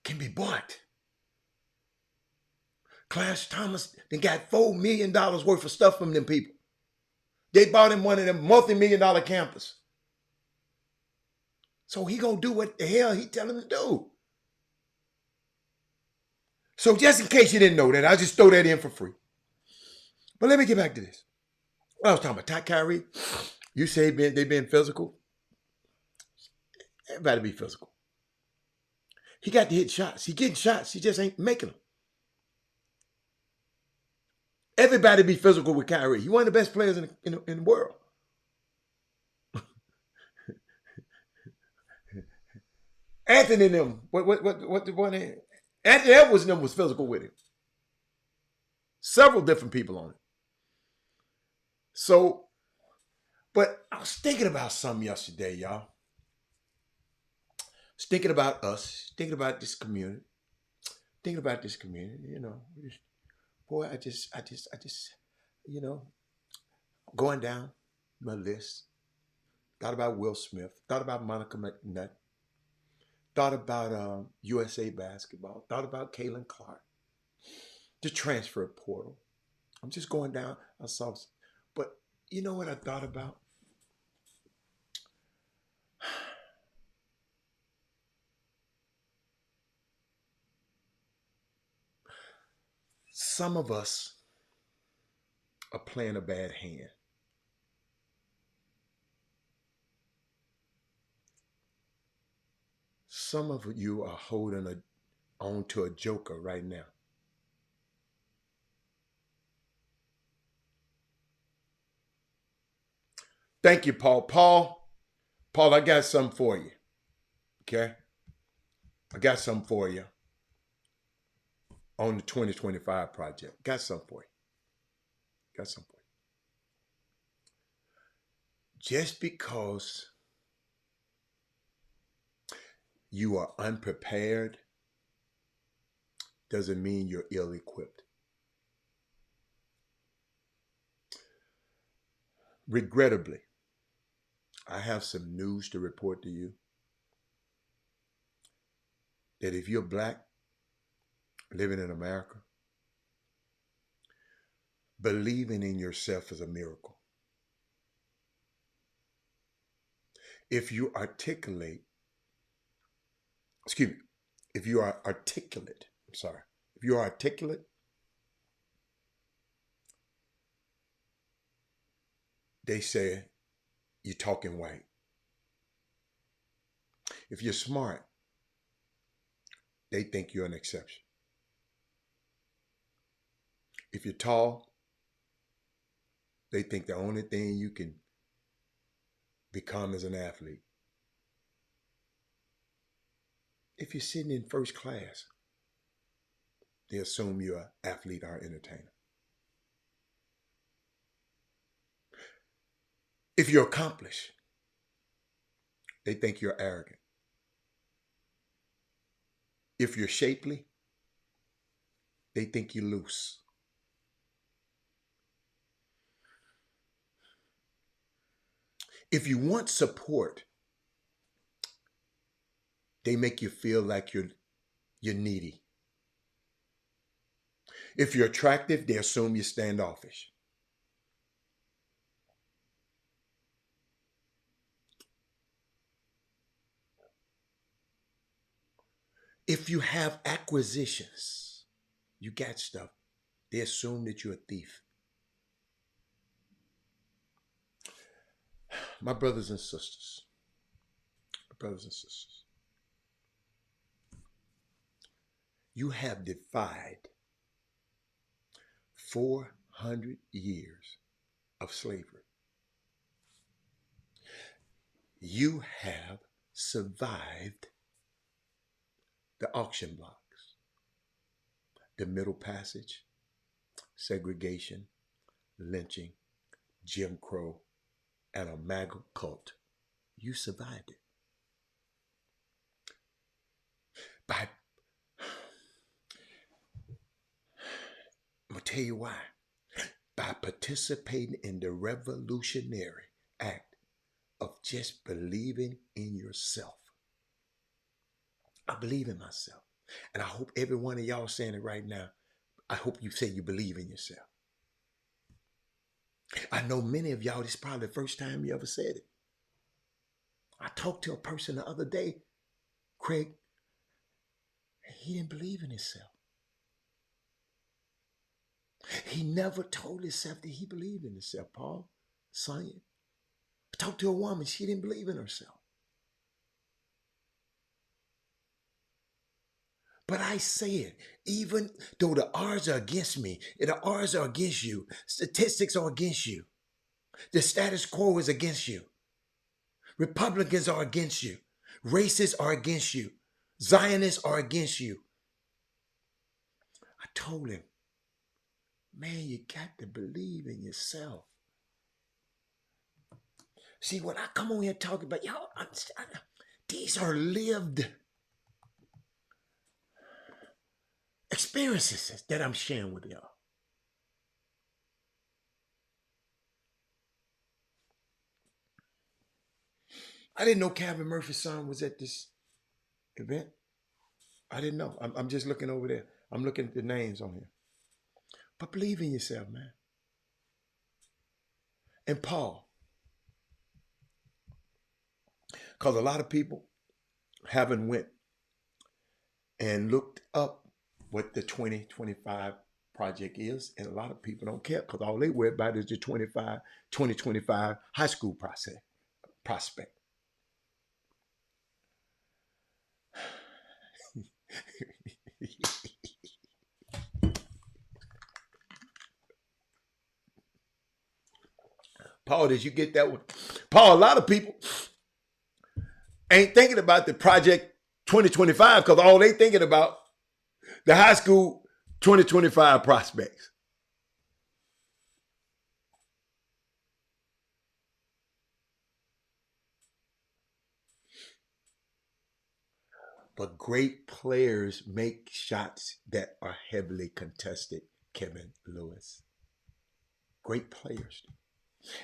Can be bought. Clarence Thomas, they got $4 million worth of stuff from them people. They bought him one of them multi-million-dollar campus. So he gonna do what the hell he tell him to do. So just in case you didn't know that, I'll just throw that in for free. But let me get back to this. What I was talking about, Kyrie, you say they been physical. Everybody be physical. He got to hit shots. He getting shots. He just ain't making them. Everybody be physical with Kyrie. He one of the best players in the world. Anthony and them, what the one? Anthony Edwards and them was physical with him. Several different people on it. So, but I was thinking about something yesterday, y'all. I was thinking about us, thinking about this community, you know. Boy, I just, you know, going down my list. Thought about Will Smith. Thought about Monica McNutt. Thought about USA basketball. Thought about Kaylin Clark. The transfer portal. I'm just going down. I saw, but you know what I thought about? Some of us are playing a bad hand. Some of you are holding on to a joker right now. Thank you, Paul. Paul, I got something for you. Okay? I got something for you on the 2025 project. Got something for you. Just because you are unprepared doesn't mean you're ill-equipped. Regrettably, I have some news to report to you that if you're Black, living in America, believing in yourself is a miracle. If you are articulate, they say you're talking white. If you're smart, they think you're an exception. If you're tall, they think the only thing you can become is an athlete. If you're sitting in first class, they assume you're an athlete or entertainer. If you're accomplished, they think you're arrogant. If you're shapely, they think you're loose. If you want support, they make you feel like you're needy. If you're attractive, they assume you're standoffish. If you have acquisitions, you got stuff, they assume that you're a thief. My brothers and sisters, you have defied 400 years of slavery. You have survived the auction blocks, the Middle Passage, segregation, lynching, Jim Crow, and a MAGA cult. You survived it. I'm going to tell you why. By participating in the revolutionary act of just believing in yourself. I believe in myself. And I hope every one of y'all saying it right now. I hope you say you believe in yourself. I know many of y'all, this is probably the first time you ever said it. I talked to a person the other day, Craig, and he didn't believe in himself. He never told himself that he believed in himself, Paul, Sonia. I talked to a woman, she didn't believe in herself. But I said, even though the odds are against me, and the odds are against you, statistics are against you, the status quo is against you, Republicans are against you, racists are against you, Zionists are against you. I told him, man, you got to believe in yourself. See, when I come on here talking about, y'all, these are lived experiences that I'm sharing with y'all. I didn't know Calvin Murphy's son was at this event. I didn't know. I'm just looking over there. I'm looking at the names on here. But believe in yourself, man. And Paul, because a lot of people haven't went and looked up what the 2025 project is, and a lot of people don't care because all they worry about is the 2025 high school prospect. Paul, did you get that one? Paul, a lot of people ain't thinking about the project 2025 because all they thinking about the high school 2025 prospects. But great players make shots that are heavily contested, Kevin Lewis. Great players.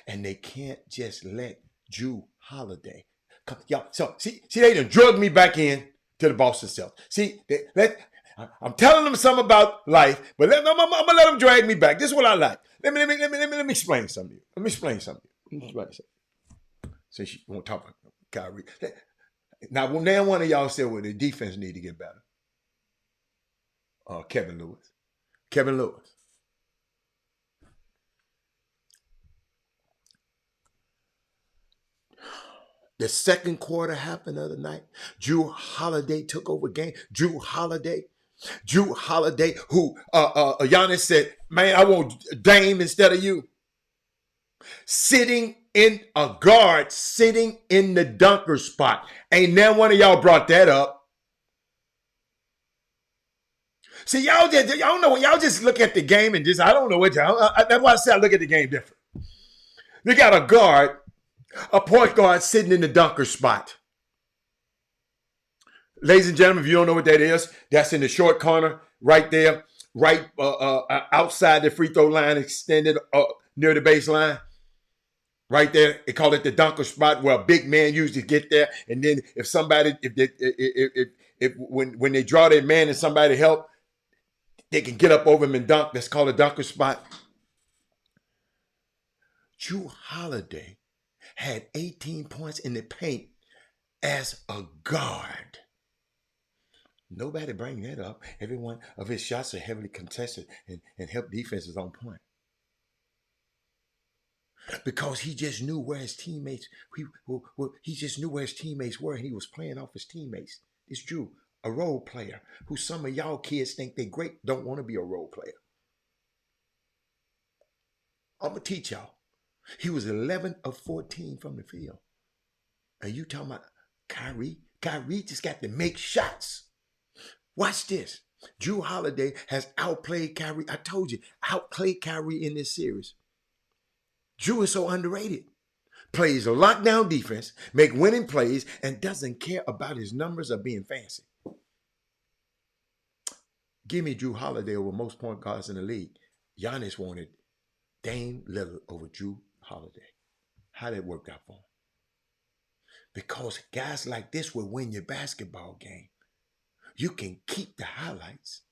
And they can't just let Drew Holiday come. Y'all, so see, they done drugged me back in to the Boston Celtics. See, I'm telling them something about life, but I'm gonna let them drag me back. This is what I like. Let me explain something to you. Let me explain something. Since you won't talk about Kyrie. Now one of y'all said, well, the defense need to get better. Kevin Lewis. The second quarter happened the other night. Drew Holiday took over game. Drew Holiday, who Giannis said, man, I want Dame instead of you. Sitting in the dunker spot. Ain't now one of y'all brought that up. See, y'all don't know. Y'all just look at the game and just, I don't know what y'all, that's why I say I look at the game different. They got a guard A point guard sitting in the dunker spot. Ladies and gentlemen, if you don't know what that is, that's in the short corner right there, right outside the free throw line, extended near the baseline. Right there, they call it the dunker spot, where a big man usually get there, and then if somebody, if when they draw their man and somebody help, they can get up over him and dunk. That's called a dunker spot. Jrue Holiday had 18 points in the paint as a guard. Nobody bring that up. Every one of his shots are heavily contested and help defenses on point. Because he just knew where his teammates, he just knew where his teammates were, and he was playing off his teammates. It's Jrue, a role player, who some of y'all kids think they great, don't want to be a role player. I'm going to teach y'all. He was 11 of 14 from the field. And you talking about Kyrie? Kyrie just got to make shots. Watch this. Jrue Holiday has outplayed Kyrie. I told you, outplayed Kyrie in this series. Jrue is so underrated. Plays a lockdown defense, make winning plays, and doesn't care about his numbers or being fancy. Give me Jrue Holiday over most point guards in the league. Giannis wanted Dame Lillard over Jrue Holiday. How that worked out for him? Because guys like this will win your basketball game. You can keep the highlights,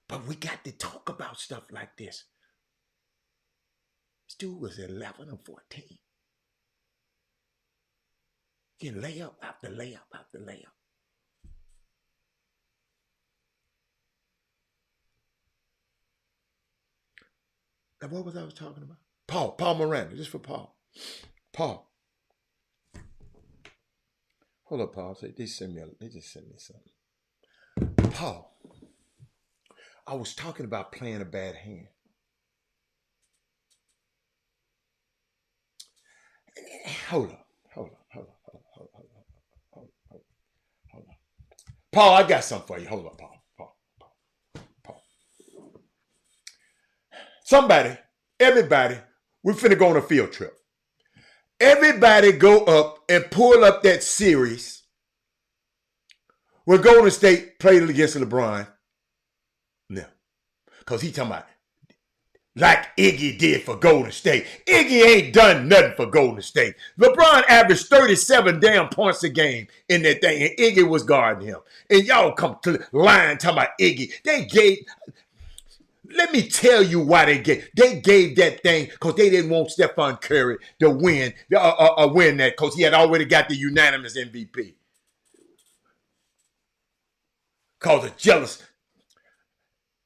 but we got to talk about stuff like this. This dude was 11 or 14. Getting layup after layup after layup. Now, what was I talking about? Paul Miranda, just for Paul. Paul. Hold up, Paul. They just sent me something. Paul. I was talking about playing a bad hand. Hold up. Paul, I got something for you. Hold up, Paul. Somebody, everybody, we're finna go on a field trip. Everybody go up and pull up that series where Golden State played against LeBron. No. Because he talking about like Iggy did for Golden State. Iggy ain't done nothing for Golden State. LeBron averaged 37 damn points a game in that thing, and Iggy was guarding him. And y'all come to the line talking about Iggy. Let me tell you why they gave that thing, because they didn't want Stephen Curry to win that, because he had already got the unanimous MVP. Because of jealous.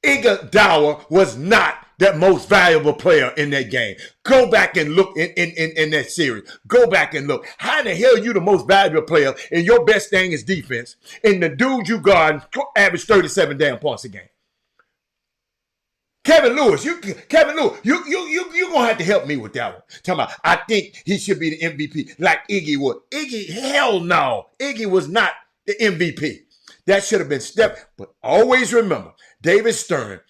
Iguodala was not the most valuable player in that game. Go back and look in that series. Go back and look. How the hell are you the most valuable player and your best thing is defense, and the dude you guard averaged 37 damn points a game? Kevin Lewis, you're gonna have to help me with that one. Talking about, I think he should be the MVP like Iggy was. Iggy, hell no. Iggy was not the MVP. That should have been Steph. But always remember, David Stern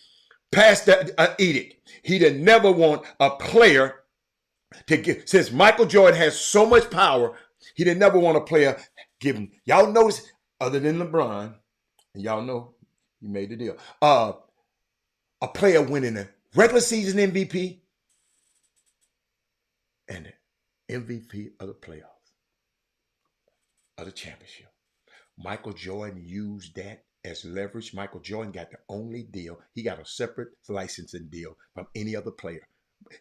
passed that edict. He'd have never want a player to get, since Michael Jordan has so much power, he'd have never want a player given. Y'all notice, other than LeBron, and y'all know he made the deal. A player winning a regular season MVP and the MVP of the playoffs, of the championship. Michael Jordan used that as leverage. Michael Jordan got the only deal. He got a separate licensing deal from any other player.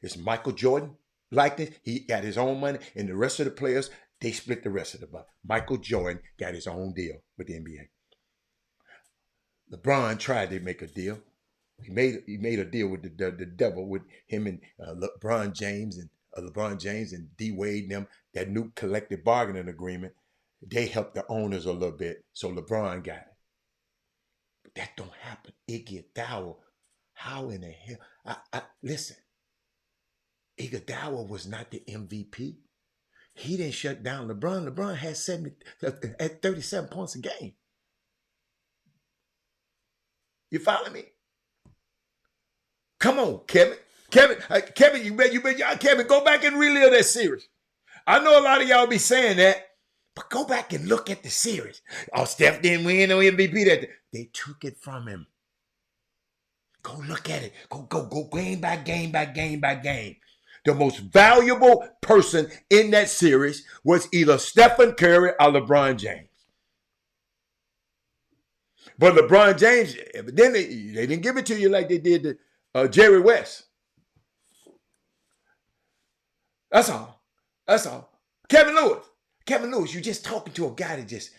It's Michael Jordan like this. He got his own money, and the rest of the players, they split the rest of the buck. Michael Jordan got his own deal with the NBA. LeBron tried to make a deal. He made a deal with the devil, with him and LeBron James and D Wade and them. That new collective bargaining agreement, they helped the owners a little bit, so LeBron got it. But that don't happen. Iguodala, how in the hell? Listen, Iguodala was not the MVP. He didn't shut down LeBron. LeBron had 37 points a game. You follow me? Come on, Kevin. Kevin, Kevin, Kevin, go back and relive that series. I know a lot of y'all be saying that, but go back and look at the series. Oh, Steph didn't win no MVP. That they took it from him. Go look at it. Go game by game by game by game. The most valuable person in that series was either Stephen Curry or LeBron James. But LeBron James, evidently, they didn't give it to you like they did to Jerry West. That's all. That's all. Kevin Lewis, you're just talking to a guy that just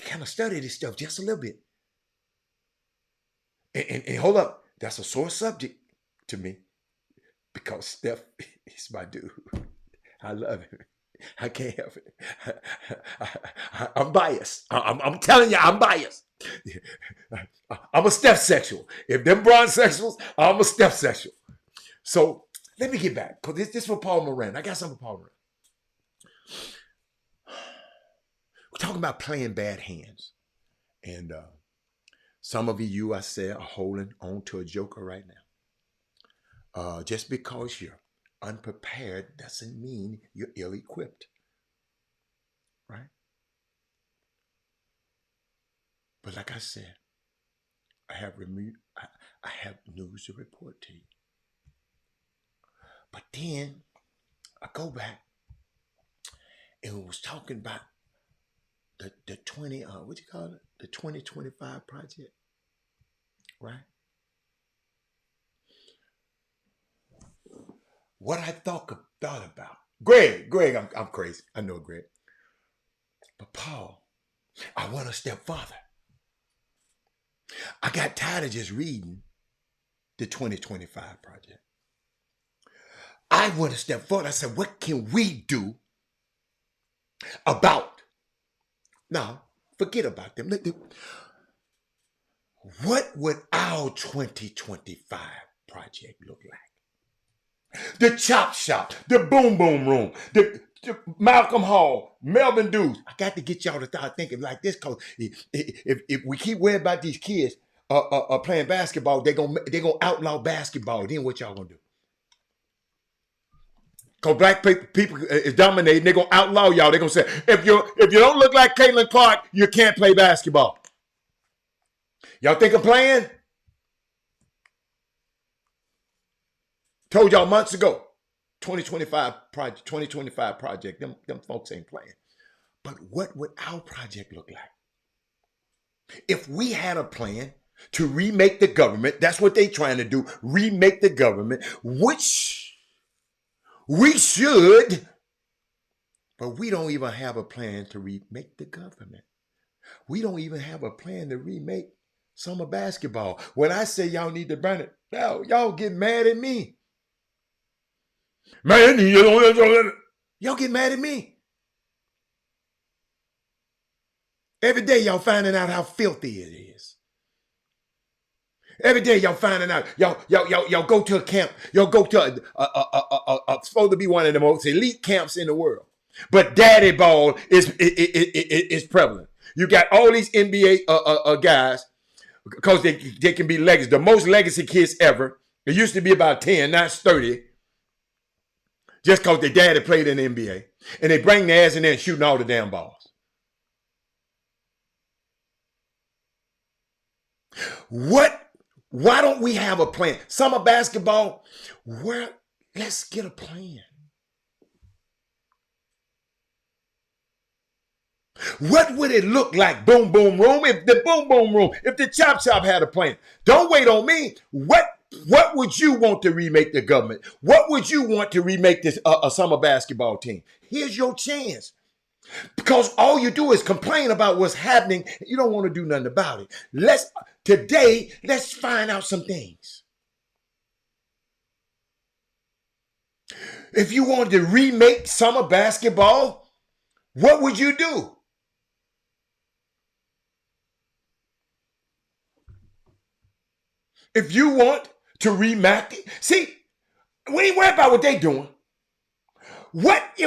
kind of study this stuff just a little bit. And hold up, that's a sore subject to me because Steph is my dude. I love him. I can't help it. I'm biased. I'm telling you, I'm biased. I'm a Steph sexual. If them bronze sexuals, I'm a Steph sexual. So let me get back because this is for Paul Moran. I got something for Paul Moran. We're talking about playing bad hands. And some of you, I said, are holding on to a joker right now. Just because you're unprepared doesn't mean you're ill-equipped. Right? But like I said, I have news to report to you. But then I go back and was talking about the 2025 project, right? What I thought about. Greg, I'm crazy. I know Greg. But Paul, I went a step farther. I got tired of just reading the 2025 project. I went a step forward. I said, what can we do about? Now, forget about them. What would our 2025 project look like? The Chop Shop, the Boom Boom Room, the Malcolm Hall, Melvin Dukes. I got to get y'all to start thinking like this because if we keep worrying about these kids playing basketball, they're gonna outlaw basketball. Then what y'all gonna do? Because black people is dominating, they're gonna outlaw y'all. They're gonna say, if you don't look like Caitlin Clark, you can't play basketball. Y'all think I'm playing? Told y'all months ago, 2025 project, them folks ain't playing. But what would our project look like? If we had a plan to remake the government, that's what they're trying to do, remake the government, which we should, but we don't even have a plan to remake the government. We don't even have a plan to remake summer basketball. When I say y'all need to burn it, y'all get mad at me. Man, y'all get mad at me. Every day y'all finding out how filthy it is. Every day y'all finding out, y'all go to a camp, y'all go to supposed to be one of the most elite camps in the world. But daddy ball is prevalent. You got all these NBA guys, because they can be legacy, the most legacy kids ever. It used to be about 10, now it's 30. Just because their daddy played in the NBA. And they bring their ass in there and shooting all the damn balls. Why don't we have a plan? Summer basketball, let's get a plan. What would it look like, Boom Boom Room, if the Chop Shop had a plan? Don't wait on me. What would you want to remake the government? What would you want to remake this a summer basketball team? Here's your chance. Because all you do is complain about what's happening. You don't want to do nothing about it. Let's find out some things. If you wanted to remake summer basketball, what would you do? If you want to remake it, see, we ain't worried about what they doing. Let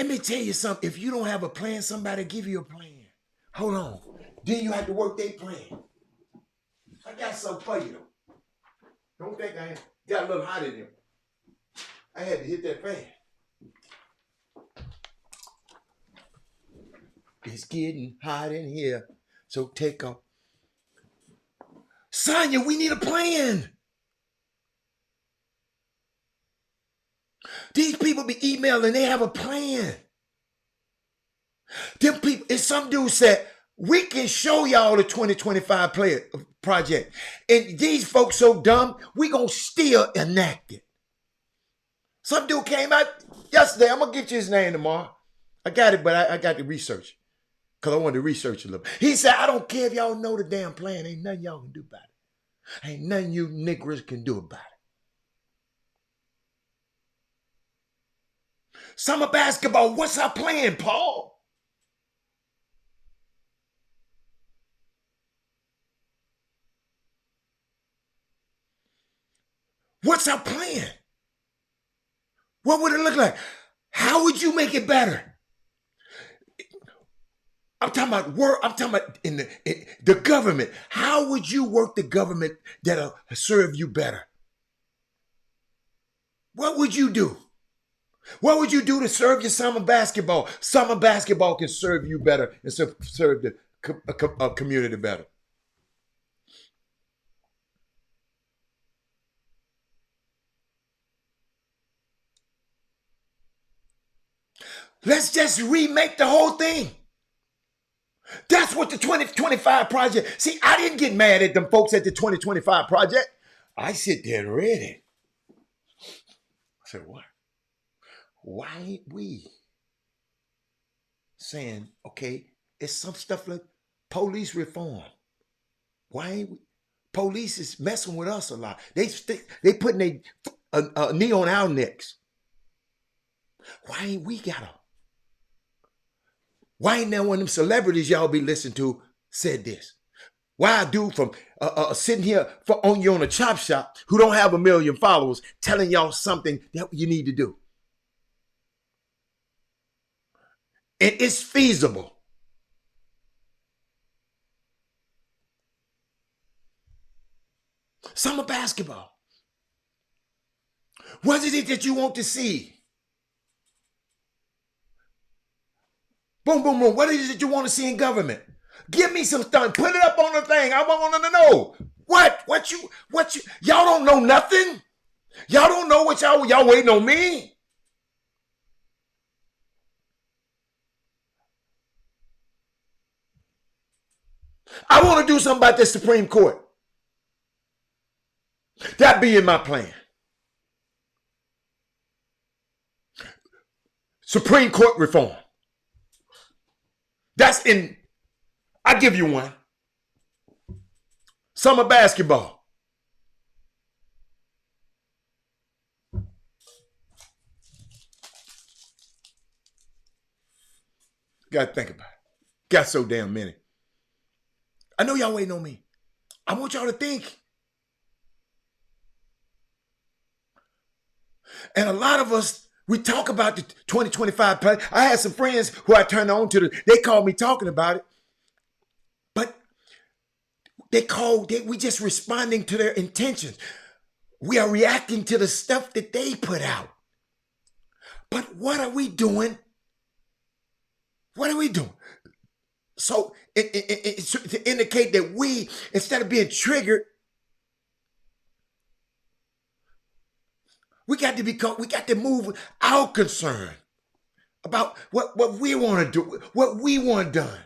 me tell you something. If you don't have a plan, somebody give you a plan. Hold on. Then you have to work their plan. I got something for you, though. Don't think I got a little hot in here. I had to hit that fan. It's getting hot in here. So take off. Sonya, we need a plan. These people be emailing, they have a plan. Them people, and some dude said, we can show y'all the 2025 project. And these folks so dumb, we gonna still enact it. Some dude came out yesterday. I'm gonna get you his name tomorrow. I got it, but I got to research. Because I wanted to research a little. He said, I don't care if y'all know the damn plan. Ain't nothing y'all can do about it. Ain't nothing you niggers can do about it. Summer basketball, what's our plan, Paul? What's our plan? What would it look like? How would you make it better? I'm talking about work. I'm talking about in the government. How would you work the government that'll serve you better? What would you do? What would you do to serve your summer basketball? Summer basketball can serve you better and serve the community better. Let's just remake the whole thing. That's what the 2025 project. See, I didn't get mad at them folks at the 2025 project. I sit there and read it. I said, what? Why ain't we saying, okay, it's some stuff like police reform? Why ain't we? Police is messing with us a lot. They putting a knee on our necks. Why ain't we got them? Why ain't that one of them celebrities y'all be listening to said this? Why a dude from sitting here on a Chop Shop who don't have 1 million followers telling y'all something that you need to do? And it's feasible. Summer basketball. What is it that you want to see? Boom, boom, boom. What is it you want to see in government? Give me some stuff. Put it up on the thing. I want to know. What you, y'all don't know nothing? Y'all don't know what y'all waiting on me? I want to do something about the Supreme Court. That be in my plan. Supreme Court reform. That's in, I give you one. Summer basketball. Got to think about it. Got so damn many. I know y'all waiting on me. I want y'all to think. And a lot of us, we talk about the 2025 plan. I had some friends who I turned on to they called me talking about it. But we just responding to their intentions. We are reacting to the stuff that they put out. But what are we doing? What are we doing? So it's to indicate that we, instead of being triggered, we got to move our concern about what we want to do, what we want done.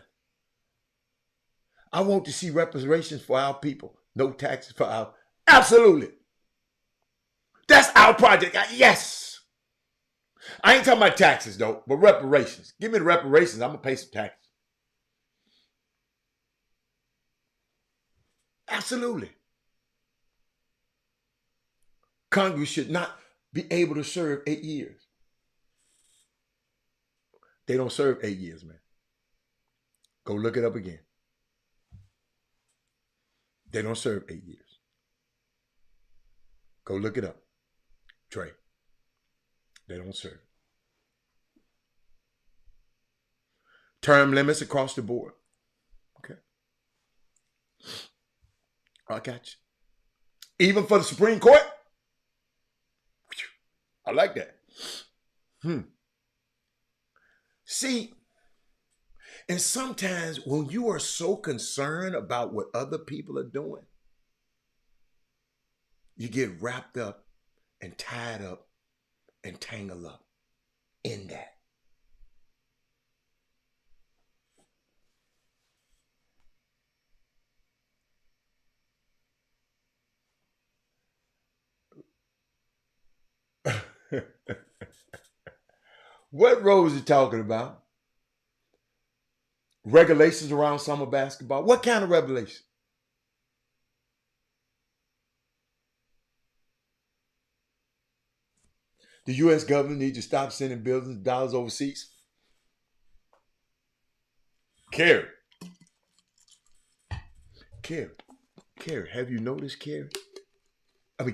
I want to see reparations for our people. No taxes for our, absolutely. That's our project. Yes. I ain't talking about taxes though, but reparations. Give me the reparations. I'm going to pay some taxes. Absolutely. Congress should not be able to serve 8 years. They don't serve 8 years, man. Go look it up again. They don't serve 8 years. Go look it up. Trey. They don't serve. Term limits across the board. Okay. I got you. Even for the Supreme Court? I like that. See, And sometimes when you are so concerned about what other people are doing, you get wrapped up and tied up and tangled up in that. What Rose is talking about? Regulations around summer basketball. What kind of regulations? The U.S. government needs to stop sending billions of dollars overseas. Carrie, have you noticed, Carrie?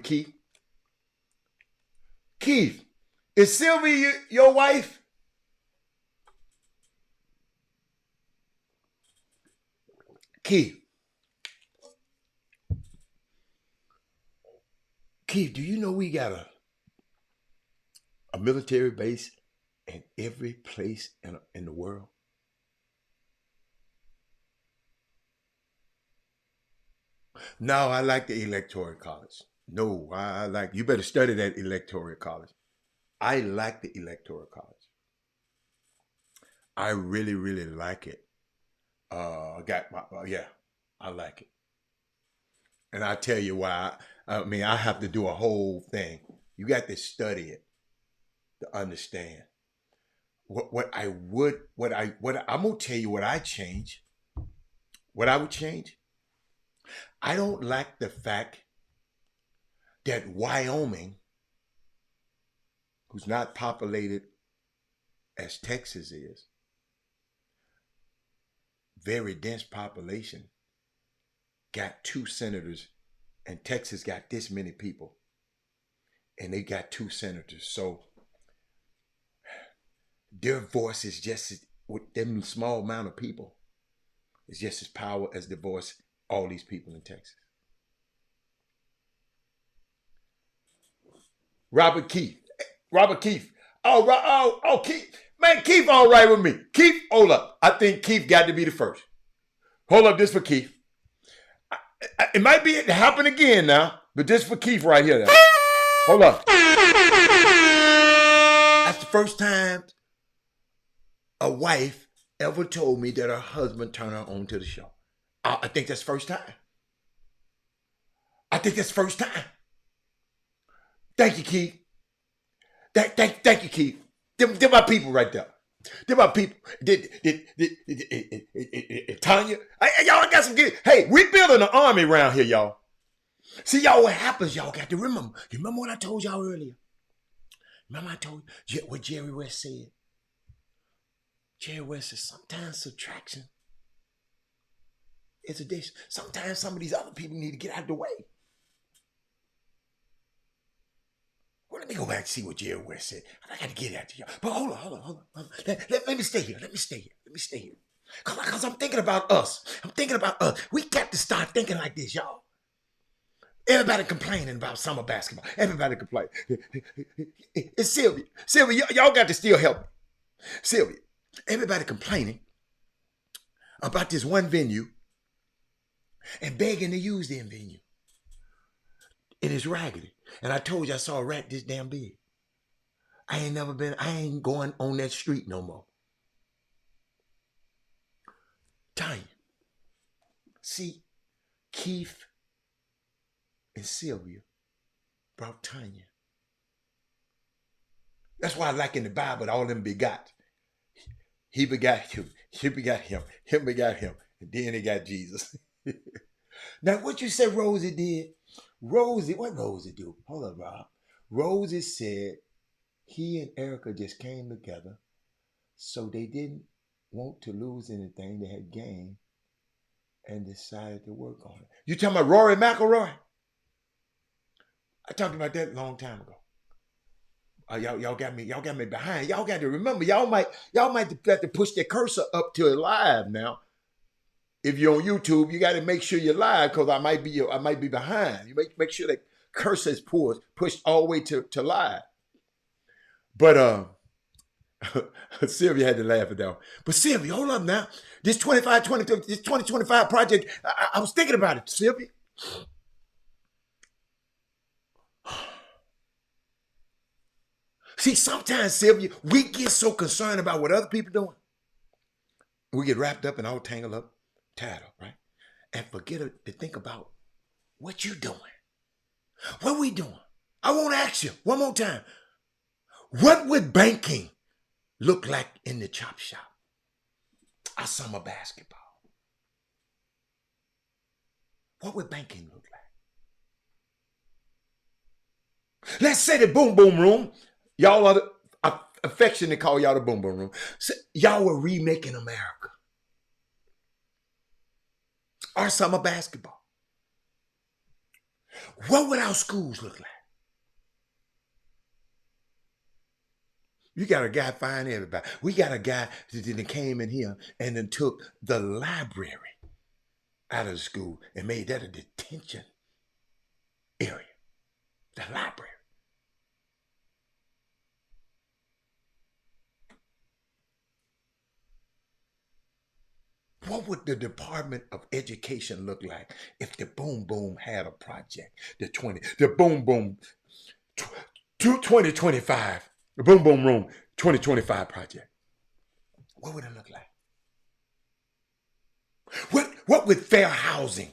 Keith. Keith, is Sylvia your wife? Keith, do you know we got a military base in every place in the world? No, I like the electoral college. No, I like, you better study that electoral college. I like the electoral college. I really, really like it. I like it. And I tell you why. I have to do a whole thing. You got to study it to understand. I'm gonna tell you what I change. What I would change. I don't like the fact that Wyoming, who's not populated as Texas is, very dense population, got 2 senators, and Texas got this many people, and they got 2 senators. So their voice is just, with them small amount of people, is just as powerful as the voice all these people in Texas. Robert Keith. Oh, Keith. Man, Keith all right with me. Keith, hold up. I think Keith got to be the first. Hold up, this for Keith. It might be happen again now, but this for Keith right here now. Hold up. That's the first time a wife ever told me that her husband turned her on to the show. I think that's first time. Thank you, Keith. Thank you, Keith. They're my people right there. They're my people. Tanya, y'all got some good. Hey, we building an army around here, y'all. See, y'all, what happens, y'all got to remember. You remember what I told y'all earlier? Remember I told you what Jerry West said? Jerry West said, sometimes subtraction is addition. Sometimes some of these other people need to get out of the way. Well, let me go back and see what Jerry West said. I got to get out to y'all. But hold on. Let me stay here. Because I'm thinking about us. We got to start thinking like this, y'all. Everybody complaining about summer basketball. Everybody complaining. It's Sylvia. Y'all got to still help me. Sylvia, everybody complaining about this one venue and begging to use their venue. And it's raggedy. And I told you I saw a rat this damn big. I ain't going on that street no more. Tanya. See, Keith and Sylvia brought Tanya. That's why I like in the Bible, all them begot. He begot him. She begot him. Him begot him. And then he got Jesus. Now, what you said Rosie did? What Rosie do? Hold up, Rob. Rosie said he and Erica just came together so they didn't want to lose anything they had gained and decided to work on it. You talking about Rory McIlroy? I talked about that a long time ago. Y'all got me behind. Y'all got to remember, y'all might have to push the cursor up to live now. If you're on YouTube, you got to make sure you're live because I might be behind. You make sure that cursor is pushed all the way to live. But Sylvia had to laugh at that one. But Sylvia, hold up now. This 2025 project, I was thinking about it, Sylvia. See, sometimes, Sylvia, we get so concerned about what other people doing. We get wrapped up and all tangled up, tied up, right? And forget to think about what you doing. What we doing? I want to ask you one more time. What would banking look like in the Chop Shop? Our summer basketball. What would banking look like? Let's say the Boom Boom Room. Y'all are affectionately call y'all the Boom Boom Room. So y'all were remaking America. Our summer basketball. What would our schools look like? You got a guy finding everybody. We got a guy that came in here and then took the library out of the school and made that a detention area. The library. What would the Department of Education look like if the Boom Boom had a project? The Boom Boom 2025, the Boom Boom Room 2025 project. What would it look like? What would fair housing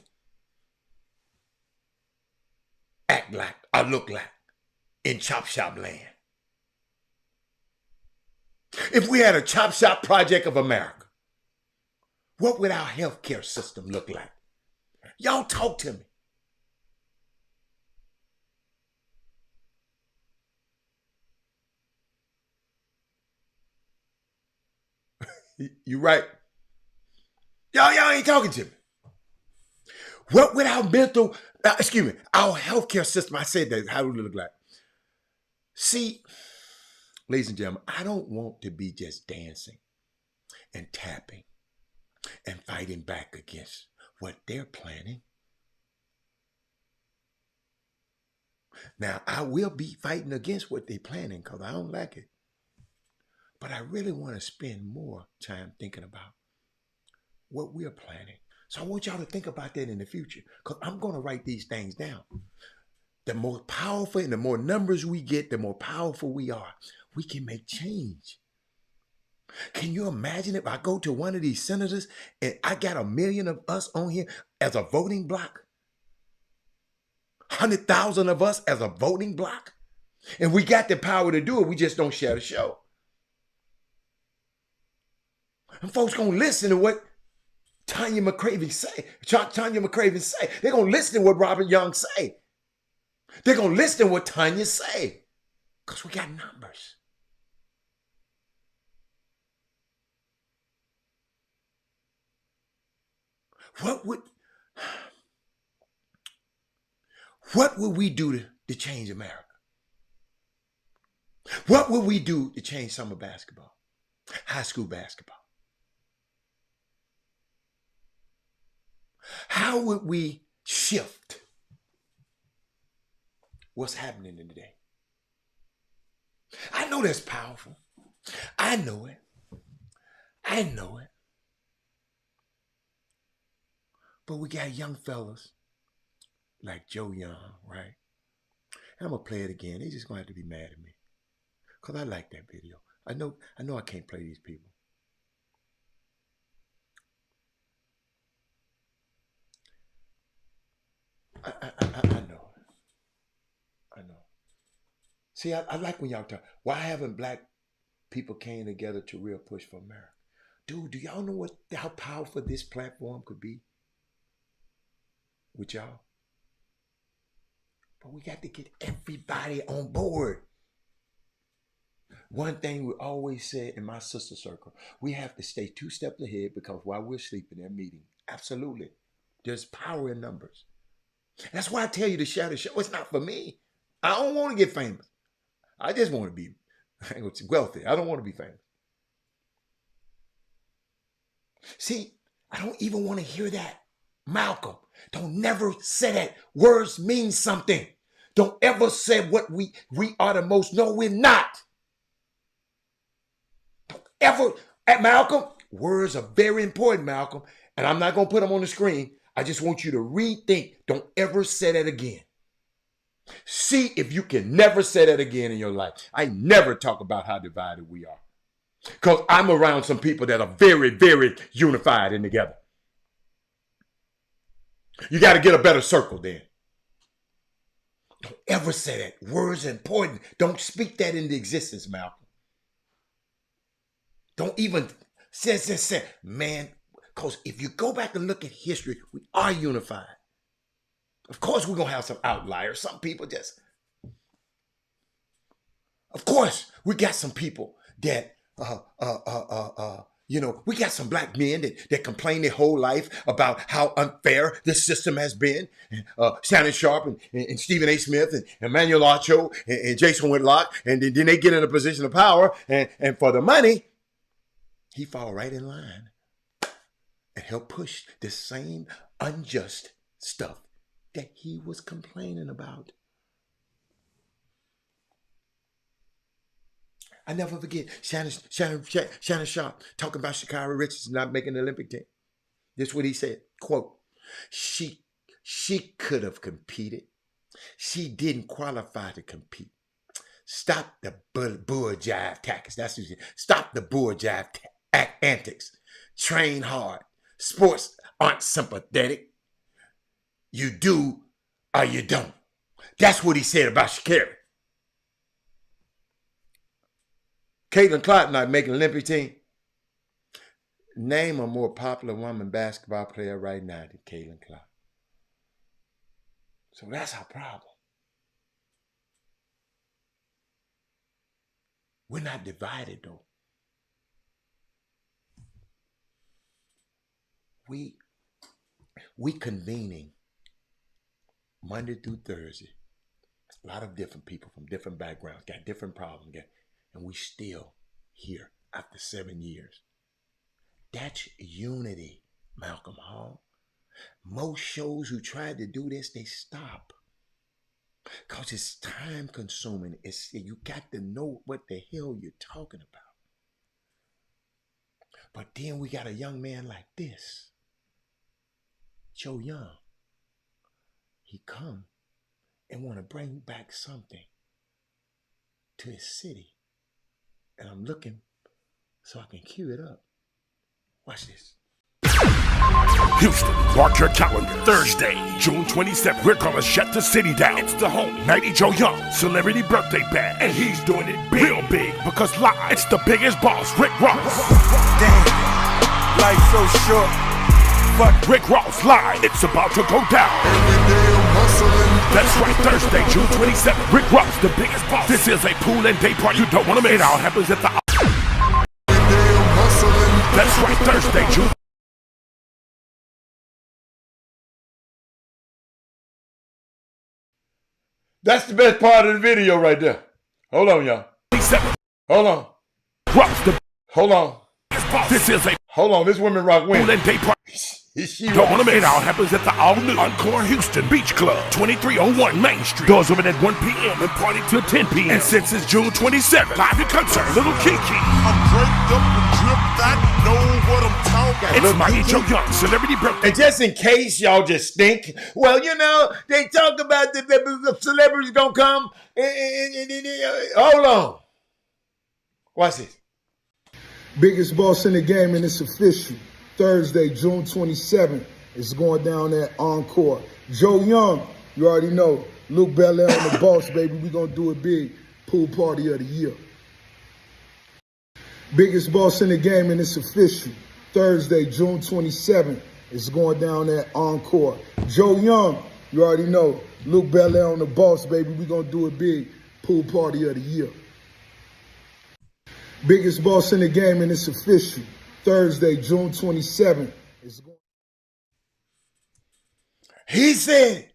act like or look like in Chop Shop land? If we had a Chop Shop project of America, what would our healthcare system look like? Y'all talk to me. You right. Y'all ain't talking to me. What would our our healthcare system, I said that, how would it look like? See, ladies and gentlemen, I don't want to be just dancing and tapping and fighting back against what they're planning. Now, I will be fighting against what they're planning because I don't like it. But I really want to spend more time thinking about what we're planning. So I want y'all to think about that in the future because I'm going to write these things down. The more powerful and the more numbers we get, the more powerful we are. We can make change. Can you imagine if I go to one of these senators and I got 1 million of us on here as a voting block? 100,000 of us as a voting block? And we got the power to do it. We just don't share the show. And folks going to listen to what Tanya McCraven say. They're going to listen to what Robert Young say. They're going to listen to what Tanya say. Because we got numbers. What would we do to change America? What would we do to change summer basketball, high school basketball? How would we shift what's happening today? I know that's powerful. I know it. But we got young fellas like Joe Young, right? And I'm going to play it again. They just going to have to be mad at me. Because I like that video. I know I can't play these people. I know. See, I like when y'all talk. Why haven't black people came together to real push for America? Dude, do y'all know how powerful this platform could be with y'all? But we got to get everybody on board. One thing we always said in my sister circle, we have to stay 2 steps ahead because while we're sleeping, they're meeting. Absolutely. There's power in numbers. That's why I tell you to share the show. It's not for me. I don't want to get famous. I just want to be wealthy. I don't want to be famous. See, I don't even want to hear that. Malcolm, don't never say that. Words mean something. Don't ever say what we are the most. No, we're not. ever, at Malcolm, words are very important, Malcolm. And I'm not going to put them on the screen. I just want you to rethink. Don't ever say that again. See if you can never say that again in your life. I never talk about how divided we are. Because I'm around some people that are very, very unified and together. You got to get a better circle then. Don't ever say that. Words are important. Don't speak that into existence, Malcolm. Don't even say. Man, because if you go back and look at history, we are unified. Of course, we're going to have some outliers. Some people just... Of course, we got some people that... we got some black men that complain their whole life about how unfair this system has been. Shannon Sharp and Stephen A. Smith and Emmanuel Archo and Jason Whitlock. And then they get in a position of power. And for the money, he fall right in line and help push the same unjust stuff that he was complaining about. I never forget Shannon Sharp talking about Sha'Carri Richardson not making the Olympic team. This is what he said, quote, she could have competed. She didn't qualify to compete. Stop the bull jive tactics. That's what he said. Stop the bull jive antics. Train hard. Sports aren't sympathetic. You do or you don't. That's what he said about Sha'Carri. Caitlin Clark not making an Olympic team. Name a more popular woman basketball player right now than Caitlin Clark. So that's our problem. We're not divided though. We convening Monday through Thursday. A lot of different people from different backgrounds, got different problems, and we still here after 7 years. That's unity, Malcolm Hall. Most shows who tried to do this, they stop. Because it's time consuming. You got to know what the hell you're talking about. But then we got a young man like this, Joe Young. He come and want to bring back something to his city. And I'm looking so I can cue it up. Watch this. Houston, mark your calendar. Thursday, June 27th, we're gonna shut the city down. It's the homie, Mighty Joe Young, celebrity birthday band. And he's doing it big, real big, because live, it's the biggest boss, Rick Ross. Damn, life's so short. But Rick Ross live, it's about to go down. Every day I'm hustling. That's right, Thursday, June 27th, Rick Ross, the biggest boss. This is a pool and day party you don't want to miss. It all happens at the... Every day I'm hustling. That's right, Thursday, June... That's the best part of the video right there. Hold on, y'all. 27th, Hold on. Ross, the Hold on. biggest boss. This is a Hold on. This women rock pool win. and day party. Don't want to miss. It all happens at the all-new Encore Houston Beach Club, 2301 Main Street. Doors open at 1 p.m. and party till 10 p.m. And since it's June 27th, live in concert, Little Kiki. I'm draped up and dripped out, know what I'm talking. It's Mighty Joe Young, celebrity birthday. And just in case y'all just think, well, they talk about the celebrities gonna come. Hold on. Watch this. Biggest boss in the game, and it's official. Thursday, June 27th. It's going down at Encore. Joe Young, you already know. Luke Belair on the boss, baby. We're going to do it big. Pool party of the year. Biggest boss in the game, and it's official. Thursday, June 27th. It's going down at Encore. Joe Young, you already know. Luke Belair on the boss, baby. We're going to do it big. Pool party of the year. Biggest boss in the game, and it's official. Thursday, June 27th. He said,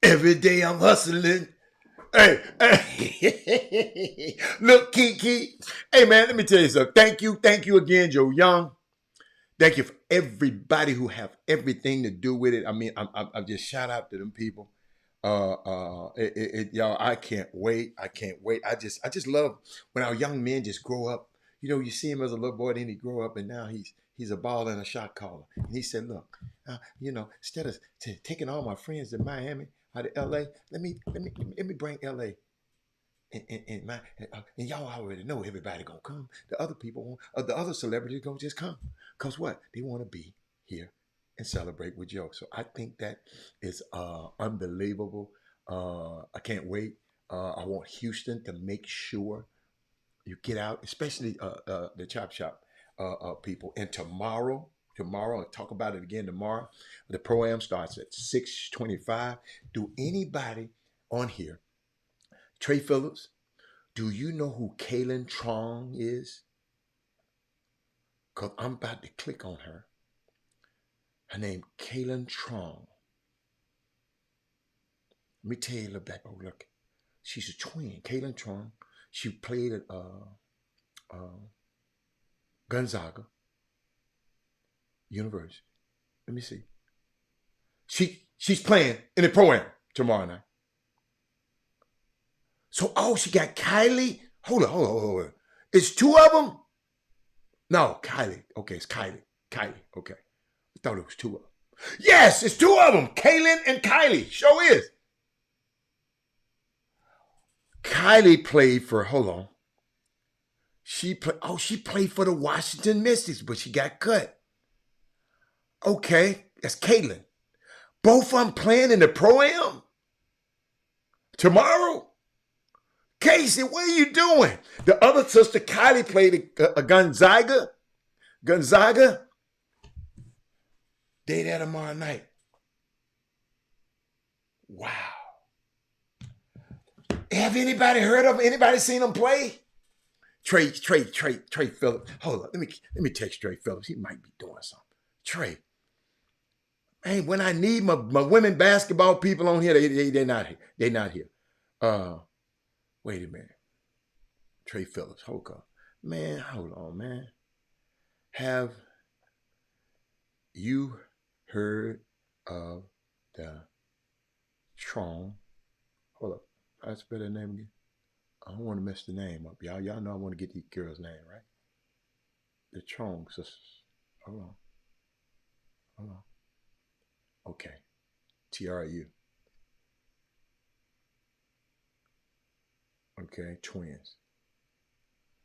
every day I'm hustling. Hey. Look, Kiki. Hey, man, let me tell you something. Thank you again, Joe Young. Thank you for everybody who have everything to do with it. I mean, I'm just shout out to them people. Y'all, I can't wait. I just love when our young men just grow up, you see him as a little boy, then he grow up, and now he's a baller and a shot caller. And he said, look, instead of taking all my friends to Miami out of LA, let me bring LA. And y'all already know everybody gonna come. The other people, the other celebrities gonna just come. Cause what? They want to be here and celebrate with Joe. So I think that is unbelievable. I can't wait. I want Houston to make sure you get out, especially the Chop Shop people. And tomorrow, I'll talk about it again tomorrow. The Pro-Am starts at 6:25. Do anybody on here, Trey Phillips, do you know who Kaylin Trong is? Because I'm about to click on her. Her name, Kaylin Trong. Let me tell you a little bit. Oh, look. She's a twin. Kaylin Trong. She played at Gonzaga University. Let me see. She's playing in the Pro-Am tomorrow night. So, she got Kylie. Hold on. It's two of them? No, Kylie. Okay, it's Kylie. Okay. I thought it was two of them. Yes, it's two of them. Kaylin and Kylie. Sure is. Kylie played for, hold on. She played for the Washington Mystics, but she got cut. Okay, that's Kaylin. Both of them playing in the Pro-Am tomorrow? Casey, what are you doing? The other sister, Kylie, played a Gonzaga. They there tomorrow night. Wow. Have anybody heard of him? Anybody seen him play? Trey Phillips. Hold on. Let me text Trey Phillips. He might be doing something. Trey. Hey, when I need my women basketball people on here, they're not here. They're not here. Wait a minute. Trey Phillips. Hold on. Man, hold on, man. Have you heard of the Tron? Hold up. I spell that name again. I don't want to mess the name up. Y'all know I want to get these girls' name, right? The Tron sisters. Hold on. Okay. TRU. Okay, twins.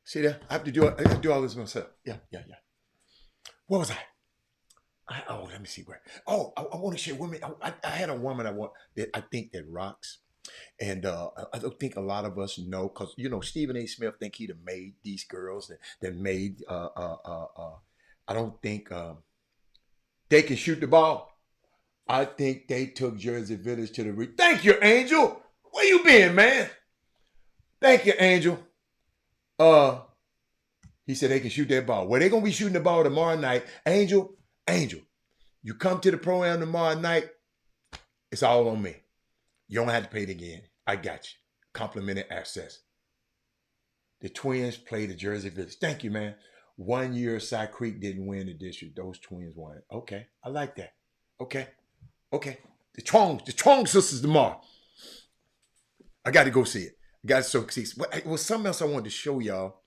See that? I have to do all this myself. Yeah. What was I? Let me see where. I want to share women. I had a woman I think that rocks. And I don't think a lot of us know, because Stephen A. Smith think he'd have made these girls that made I don't think they can shoot the ball. I think they took Jersey Village to the Thank you, Angel. Where you been, man? Thank you, Angel. He said they can shoot that ball. Well, they're gonna be shooting the ball tomorrow night. Angel, you come to the Pro-Am tomorrow night, it's all on me. You don't have to pay it again. I got you. Complimentary access. The Twins play the Jersey Village. Thank you, man. 1 year, Cy Creek didn't win the district. Those Twins won it. Okay, I like that. Okay. The Trong sisters tomorrow. I got to go see it. I got to see it. It was something else I wanted to show y'all.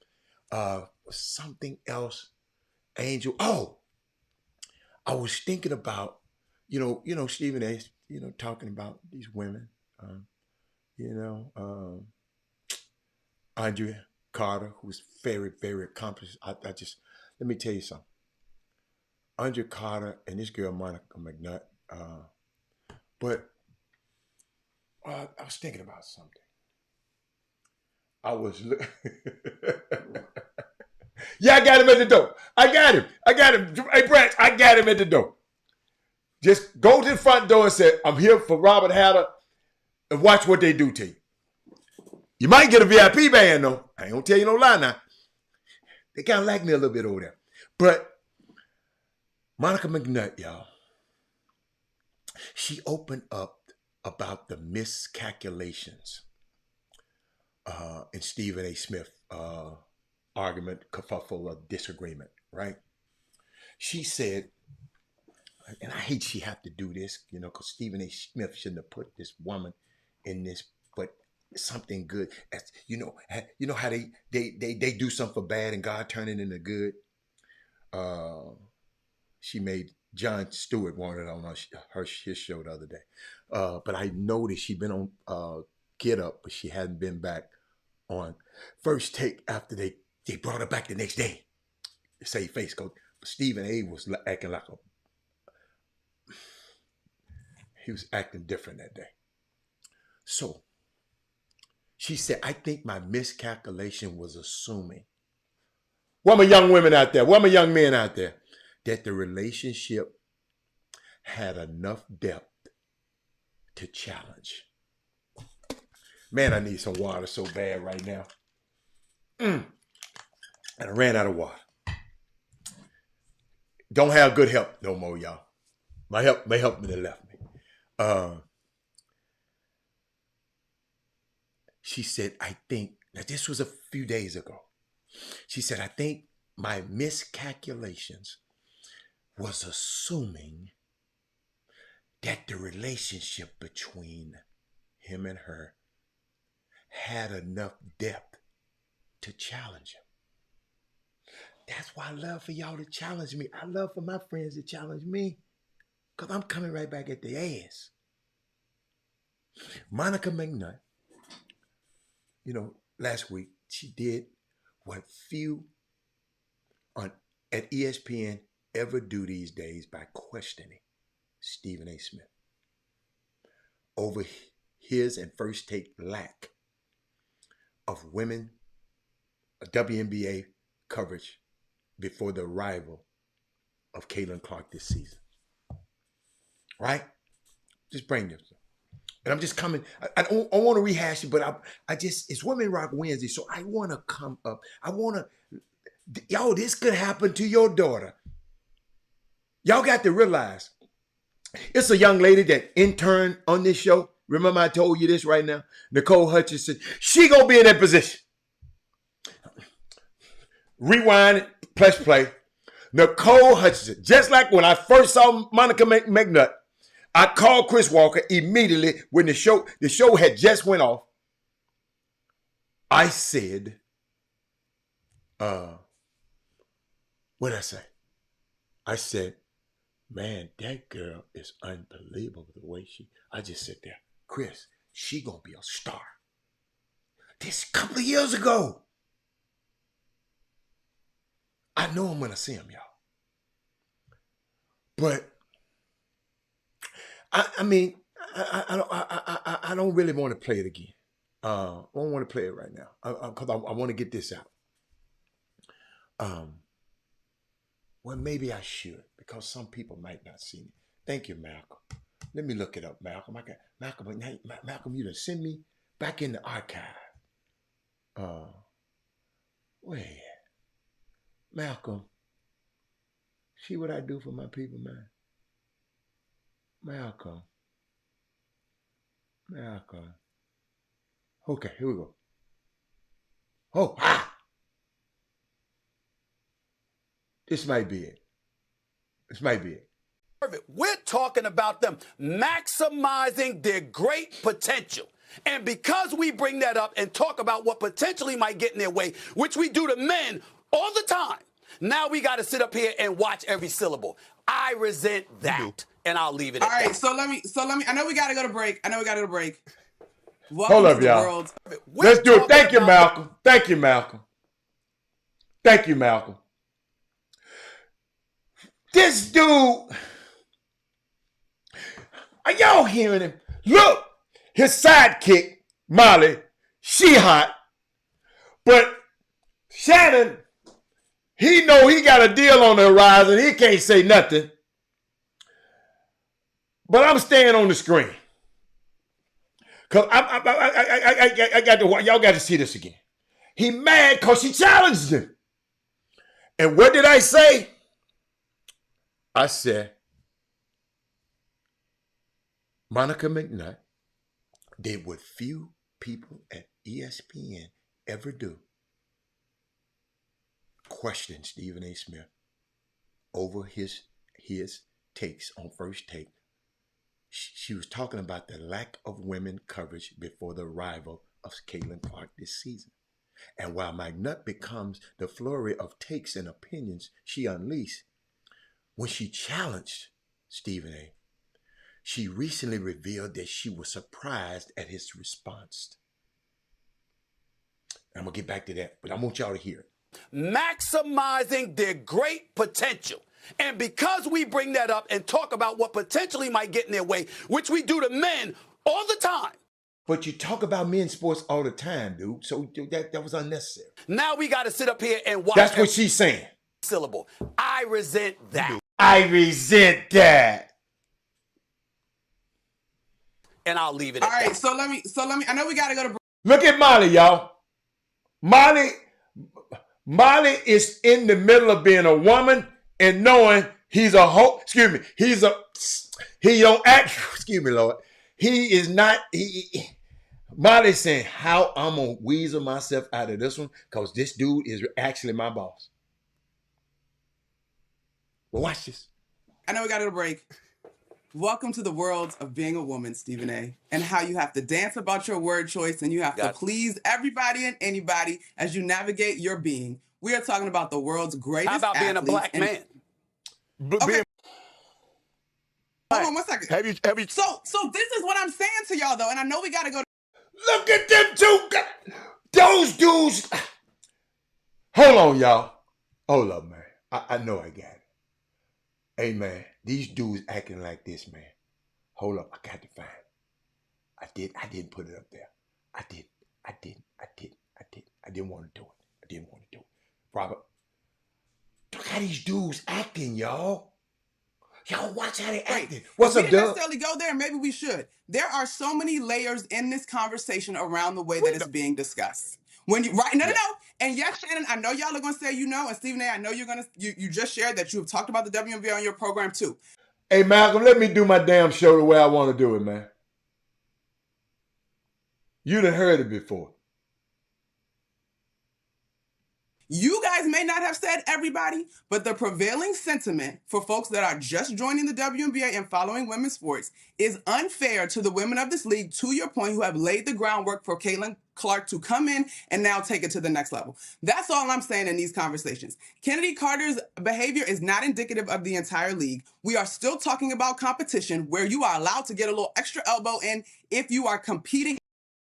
Something else. Angel. I was thinking about, Stephen A. Talking about these women. Andrea Carter, who's very, very accomplished. Let me tell you something. Andrea Carter and this girl, Monica McNutt. But I was thinking about something. Yeah, I got him at the door. I got him. Hey, Branch, I got him at the door. Just go to the front door and say, I'm here for Robert Hatter, and watch what they do to you. You might get a VIP band, though. I ain't gonna tell you no lie now. They kind of like me a little bit over there. But Monica McNutt, y'all, she opened up about the miscalculations in Stephen A. Smith argument, kerfuffle of disagreement, right? She said, and I hate she have to do this, because Stephen A. Smith shouldn't have put this woman in this, but something good. You know how they do something for bad and God turn it into good. She made Jon Stewart wanted on his show the other day. But I noticed she'd been on Get Up, but she hadn't been back on First Take after they brought her back the next day. Save face, coach. But Stephen A was acting like he was acting different that day. So she said, I think my miscalculation was assuming. What my young women out there, what my young men out there, that the relationship had enough depth to challenge. Man, I need some water so bad right now. And I ran out of water. Don't have good help no more, y'all. My help me left me. She said, I think, now this was a few days ago. She said, I think my miscalculations was assuming that the relationship between him and her had enough depth to challenge him. That's why I love for y'all to challenge me. I love for my friends to challenge me because I'm coming right back at the ass. Monica McNutt, last week, she did what few at ESPN ever do these days by questioning Stephen A. Smith over his and First Take lack of women WNBA coverage before the arrival of Caitlin Clark this season. Right? Just bring this. And I'm just coming. I don't want to rehash it, but it's Women Rock Wednesday, so I want to come up. Y'all, this could happen to your daughter. Y'all got to realize, it's a young lady that interned on this show. Remember I told you this right now? Nicole Hutchinson. She gonna be in that position. Rewind, press play. Nicole Hutchinson. Just like when I first saw Monica McNutt, I called Chris Walker immediately when the show had just went off. I said, what did I say? I said, man, that girl is unbelievable the way I just sit there. Chris, she gonna be a star. This couple of years ago. I know I'm gonna see him, y'all. But I don't really want to play it again. I don't want to play it right now because I want to get this out. Well, maybe I should because some people might not see it. Thank you, Malcolm. Let me look it up, Malcolm. Malcolm, you done send me back in the archive. Wait, Malcolm. See what I do for my people, man. Malcolm. Okay, here we go. This might be it. We're talking about them maximizing their great potential. And because we bring that up and talk about what potentially might get in their way, which we do to men all the time, now we got to sit up here and watch every syllable. I resent that, and I'll leave it at that. All right, so let me. I know we got to go to break. Welcome Hold up, to the y'all. world. Let's do it. Thank you, Malcolm. This dude, are y'all hearing him? Look, his sidekick, Molly, she hot. But Shannon, he know he got a deal on the horizon. He can't say nothing. But I'm staying on the screen. Because I got to, y'all got to see this again. He mad because she challenged him. And what did I say? I said, Monica McNutt did what few people at ESPN ever do. Question Stephen A. Smith over his takes on First Take. She was talking about the lack of women coverage before the arrival of Caitlin Clark this season. And while McNutt becomes the flurry of takes and opinions she unleashed, when she challenged Stephen A., she recently revealed that she was surprised at his response. I'm going to get back to that, but I want y'all to hear it. Maximizing their great potential. And because we bring that up and talk about what potentially might get in their way, which we do to men all the time. But you talk about men's sports all the time, dude, so that was unnecessary. Now we got to sit up here and watch. That's what she's saying. Syllable. I resent that. I resent that. And I'll leave it at All right, that. so let me. I know we got to go to. Look at Molly, y'all. Molly is in the middle of being a woman and knowing he's a he don't act, excuse me, Lord. He is not, Molly's saying how I'm going to weasel myself out of this one because this dude is actually my boss. Well, watch this. I know we got to go to break. Welcome to the world of being a woman, Stephen A., and how you have to dance about your word choice and you have to please everybody and anybody as you navigate your being. We are talking about the world's greatest How about being a black man? Okay. Hold on 1 second. Have you? So this is what I'm saying to y'all, though, and I know we got to go. Look at them two. Those dudes. Hold on, y'all. Hold up, man. I know I got it. Hey, man, these dudes acting like this, man. Hold up, I got to find it. I didn't put it up there. I didn't want to do it. Robert, look how these dudes acting, y'all. Y'all watch how they acting. What's up, We didn't Doug? necessarily go there. Maybe we should. There are so many layers in this conversation around the way that it's being discussed. When you no. And yes, Shannon, I know y'all are gonna say you know, and Stephen A., I know you just shared that you have talked about the WNBA on your program too. Hey, Malcolm, let me do my damn show the way I want to do it, man. You done heard it before. You guys may not have said everybody, but the prevailing sentiment for folks that are just joining the WNBA and following women's sports is unfair to the women of this league, to your point, who have laid the groundwork for Caitlin Clark to come in and now take it to the next level. That's all I'm saying in these conversations. Kennedy Carter's behavior is not indicative of the entire league. We are still talking about competition where you are allowed to get a little extra elbow in if you are competing.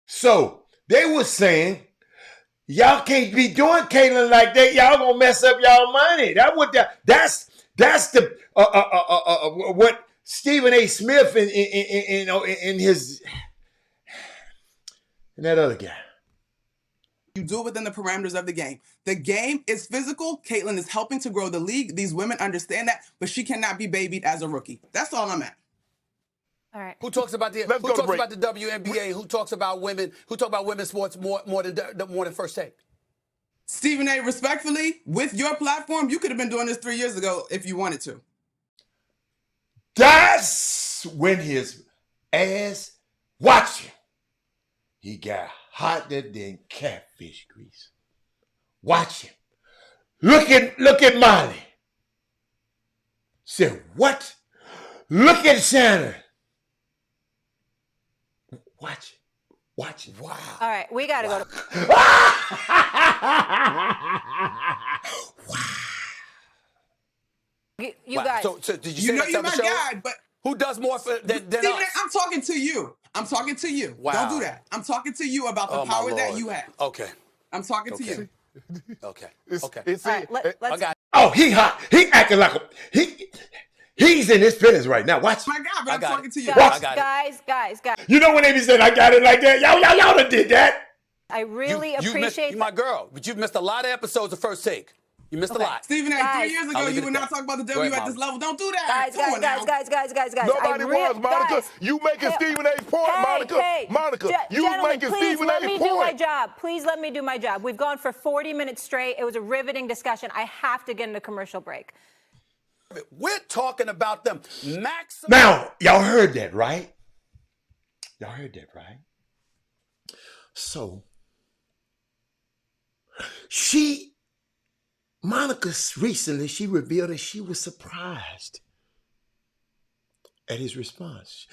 So they were saying, y'all can't be doing Caitlin like that. Y'all gonna mess up y'all money. That's the what Stephen A. Smith and his and that other guy. You do it within the parameters of the game. The game is physical. Caitlin is helping to grow the league. These women understand that, but she cannot be babied as a rookie. That's all I'm at. All right. Who talks about the WNBA? Who talks about women? Who talk about women's sports more than First Take? Stephen A., respectfully, with your platform, you could have been doing this 3 years ago if you wanted to. That's when his ass, watch him. He got hotter than catfish grease. Watch him. Look at Molly. Said, what? Look at Shannon. Watch it. Watch it. Wow. All right, we got to go to. You guys. So did you say You know that you're on the my show? guy, but Who does more than Stephen us? A., I'm talking to you. Wow. Don't do that. I'm talking to you about the power that you have. Okay. I'm talking to you. Okay. All right, let's. I got Oh, he hot. He acting like he's in his feelings right now. Watch. My God, but I'm talking to you. Guys. You know when they be saying, I got it like that? Y'all done did that. I really appreciate you my girl, but you've missed a lot of episodes of First Take. You missed a lot. Stephen A., Guys. 3 years I'll ago, leave you it would at not that. talk about the Go W ahead, at this Molly. level. Don't do that. Guys. Come on now. Nobody was, Monica. Guys. You making Stephen A.'s point, Monica. Monica, you Gentlemen, making please Stephen let A.'s me point. do my job. Please let me do my job. We've gone for 40 minutes straight. It was a riveting discussion. I have to get into commercial break. We're talking about them maximum. Now, y'all heard that, right? So, Monica recently, she revealed that she was surprised at his response.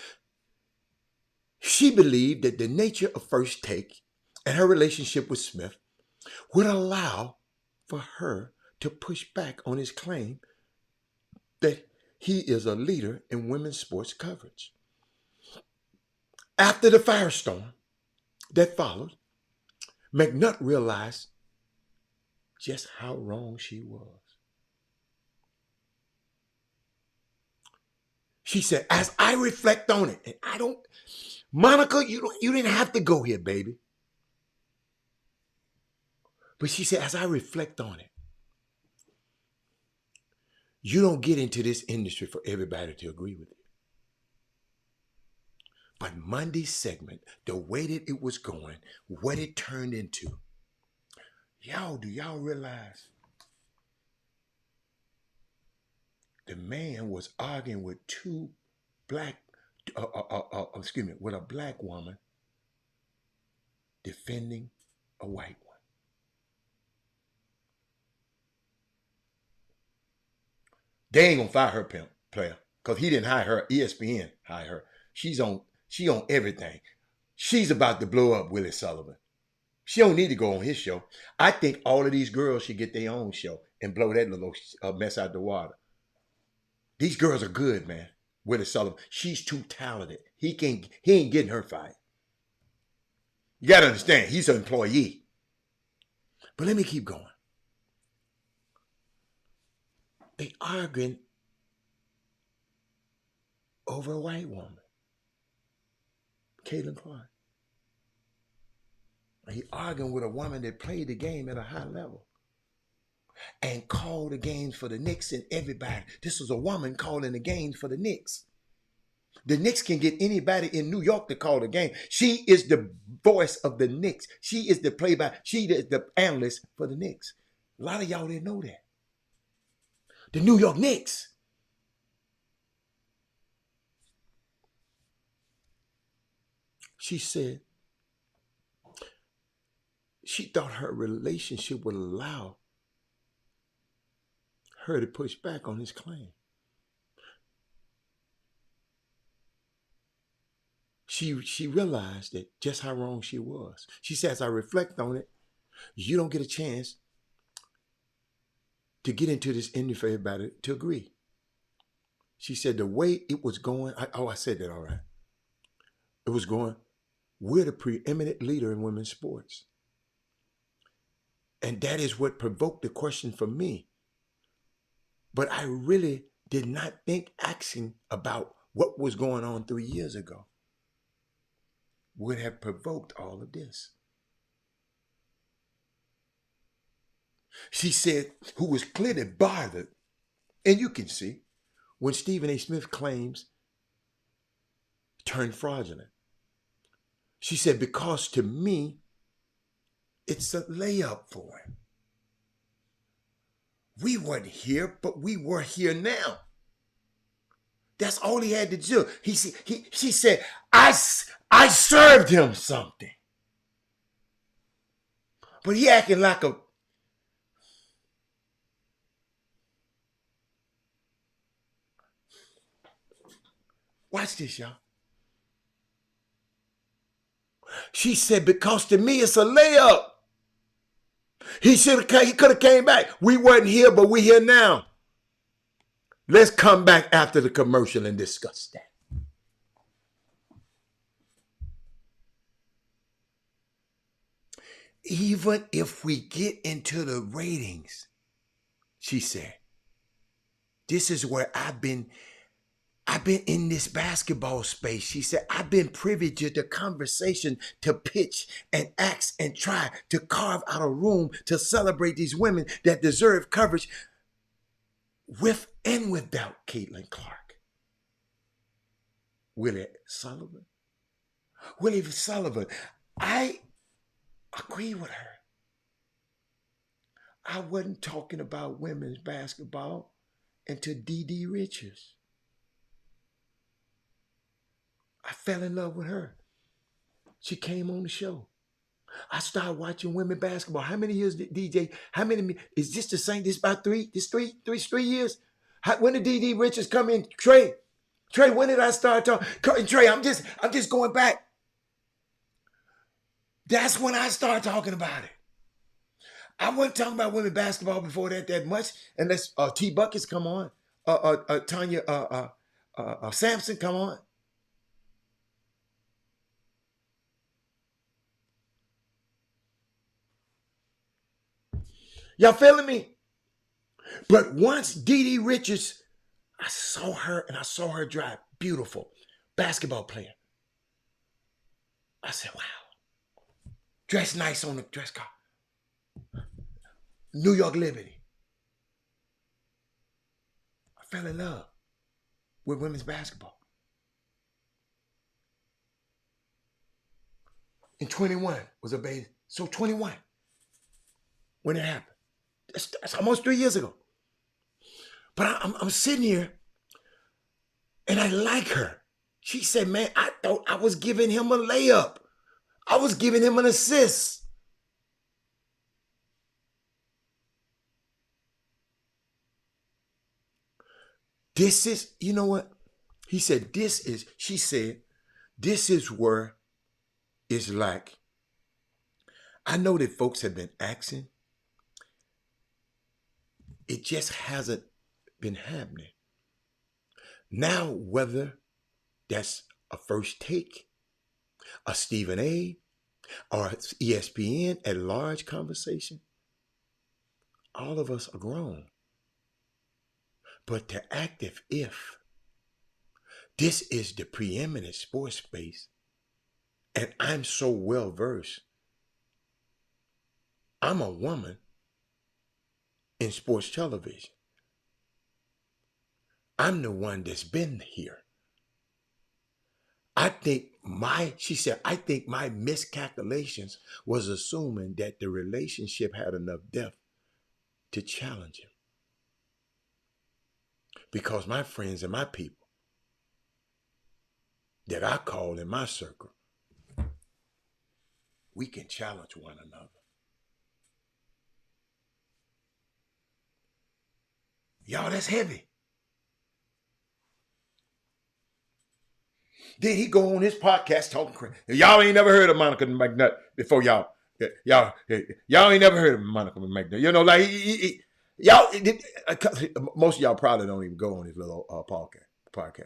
She believed that the nature of First Take and her relationship with Smith would allow for her to push back on his claim that he is a leader in women's sports coverage. After the firestorm that followed, McNutt realized just how wrong she was. She said, as I reflect on it, and I don't, Monica, you didn't have to go here, baby. But she said, as I reflect on it, you don't get into this industry for everybody to agree with you. But Monday's segment, the way that it was going, what it turned into, do y'all realize the man was arguing with with a black woman defending a white one. They ain't gonna fire her player because he didn't hire her. ESPN hired her. She on everything. She's about to blow up Willie Sullivan. She don't need to go on his show. I think all of these girls should get their own show and blow that little mess out the water. These girls are good, man. Willie Sullivan. She's too talented. He ain't getting her fired. You gotta understand, he's an employee. But let me keep going. They arguing over a white woman, Caitlin Clark. He arguing with a woman that played the game at a high level and called the games for the Knicks and everybody. This was a woman calling the games for the Knicks. The Knicks can get anybody in New York to call the game. She is the voice of the Knicks. She is the she is the analyst for the Knicks. A lot of y'all didn't know that. The New York Knicks. She said she thought her relationship would allow her to push back on his claim. She realized that just how wrong she was. She says, I reflect on it. You don't get a chance to get into this industry for everybody to agree. She said the way it was going, I said that all right. It was going, we're the preeminent leader in women's sports. And that is what provoked the question for me. But I really did not think asking about what was going on 3 years ago would have provoked all of this. She said, who was clearly bothered, and you can see, when Stephen A. Smith claims turned fraudulent. She said, because to me, it's a layup for him. We weren't here, but we were here now. That's all he had to do. She said, I served him something. But he acting like a... Watch this, y'all. She said, because to me it's a layup. He could have came back. We weren't here, but we're here now. Let's come back after the commercial and discuss that. Even if we get into the ratings, she said, this is where I've been in this basketball space. She said, I've been privy to the conversation to pitch and ask and try to carve out a room to celebrate these women that deserve coverage with and without Caitlin Clark. Willie Sullivan. I agree with her. I wasn't talking about women's basketball until D.D. Richards. I fell in love with her. She came on the show. I started watching women basketball. How many years did DJ? How many? Is this the same? This about three years? When did D.D. Richards come in? Trey, when did I start talking? Trey, I'm just going back. That's when I started talking about it. I wasn't talking about women basketball before that much, unless T Buckets come on, Tanya Sampson come on. Y'all feeling me? But once Dee Dee Richards, I saw her and I saw her drive. Beautiful basketball player. I said, wow. Dressed nice on the dress car. New York Liberty. I fell in love with women's basketball. And 21 was a baby. So 21 when it happened. That's almost 3 years ago. But I'm sitting here and I like her. She said, man, I thought I was giving him a layup. I was giving him an assist. This is, you know what? He said, she said, this is where it's like, I know that folks have been asking. It just hasn't been happening. Now, whether that's a First Take, a Stephen A, or ESPN at large conversation, all of us are grown. But to act as if this is the preeminent sports space, and I'm so well versed, I'm a woman in sports television. I'm the one that's been here. She said, I think my miscalculations was assuming that the relationship had enough depth to challenge him. Because my friends and my people that I call in my circle, we can challenge one another. Y'all, that's heavy. Then he go on his podcast talking crazy. Y'all ain't never heard of Monica McNutt before, y'all. Y'all ain't never heard of Monica McNutt. You know, like most of y'all probably don't even go on his little podcast.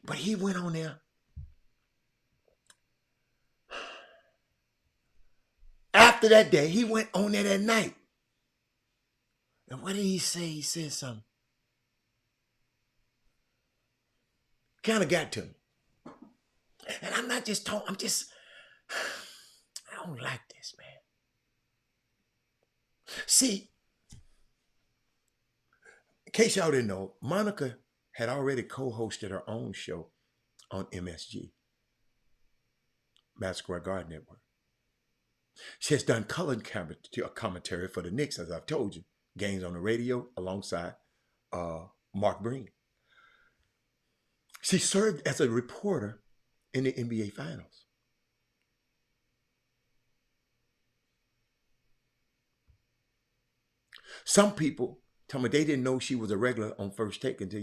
But he went on there. After that day, he went on there that night. And what did he say? He said something. Kind of got to me. And I'm not just talking, I don't like this, man. See, in case y'all didn't know, Monica had already co-hosted her own show on MSG, Madison Square Garden Network. She has done color commentary for the Knicks, as I've told you, games on the radio alongside Mark Breen. She served as a reporter in the NBA Finals. Some people tell me they didn't know she was a regular on First Take until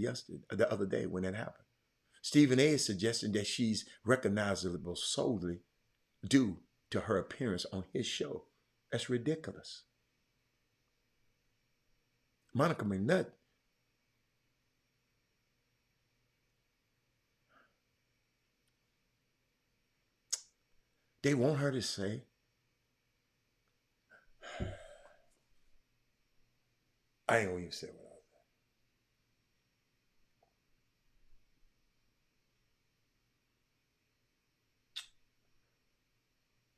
the other day when that happened. Stephen A is suggesting that she's recognizable solely due to her appearance on his show. That's ridiculous. Monica McNutt, they want her to say, I ain't gonna even say what I was.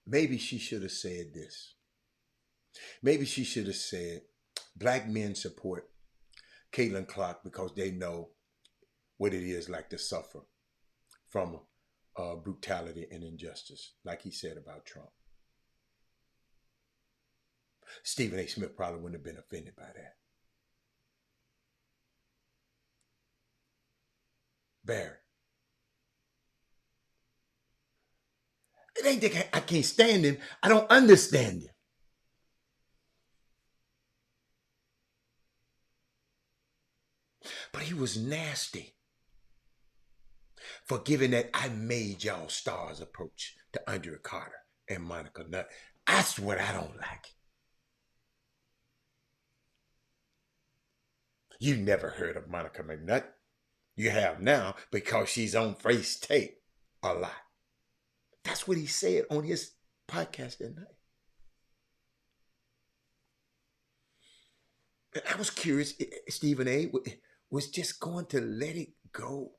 Maybe she should have said this. Maybe she should have said, black men support Caitlin Clark because they know what it is like to suffer from brutality and injustice, like he said about Trump. Stephen A. Smith probably wouldn't have been offended by that. Barry. It ain't that I can't stand him. I don't understand him. But he was nasty for giving that I made y'all stars approach to Andrea Carter and Monica Nutt. That's what I don't like. You never heard of Monica McNutt. You have now because she's on Face Tape a lot. That's what he said on his podcast that night. And I was curious, Stephen A. was just going to let it go.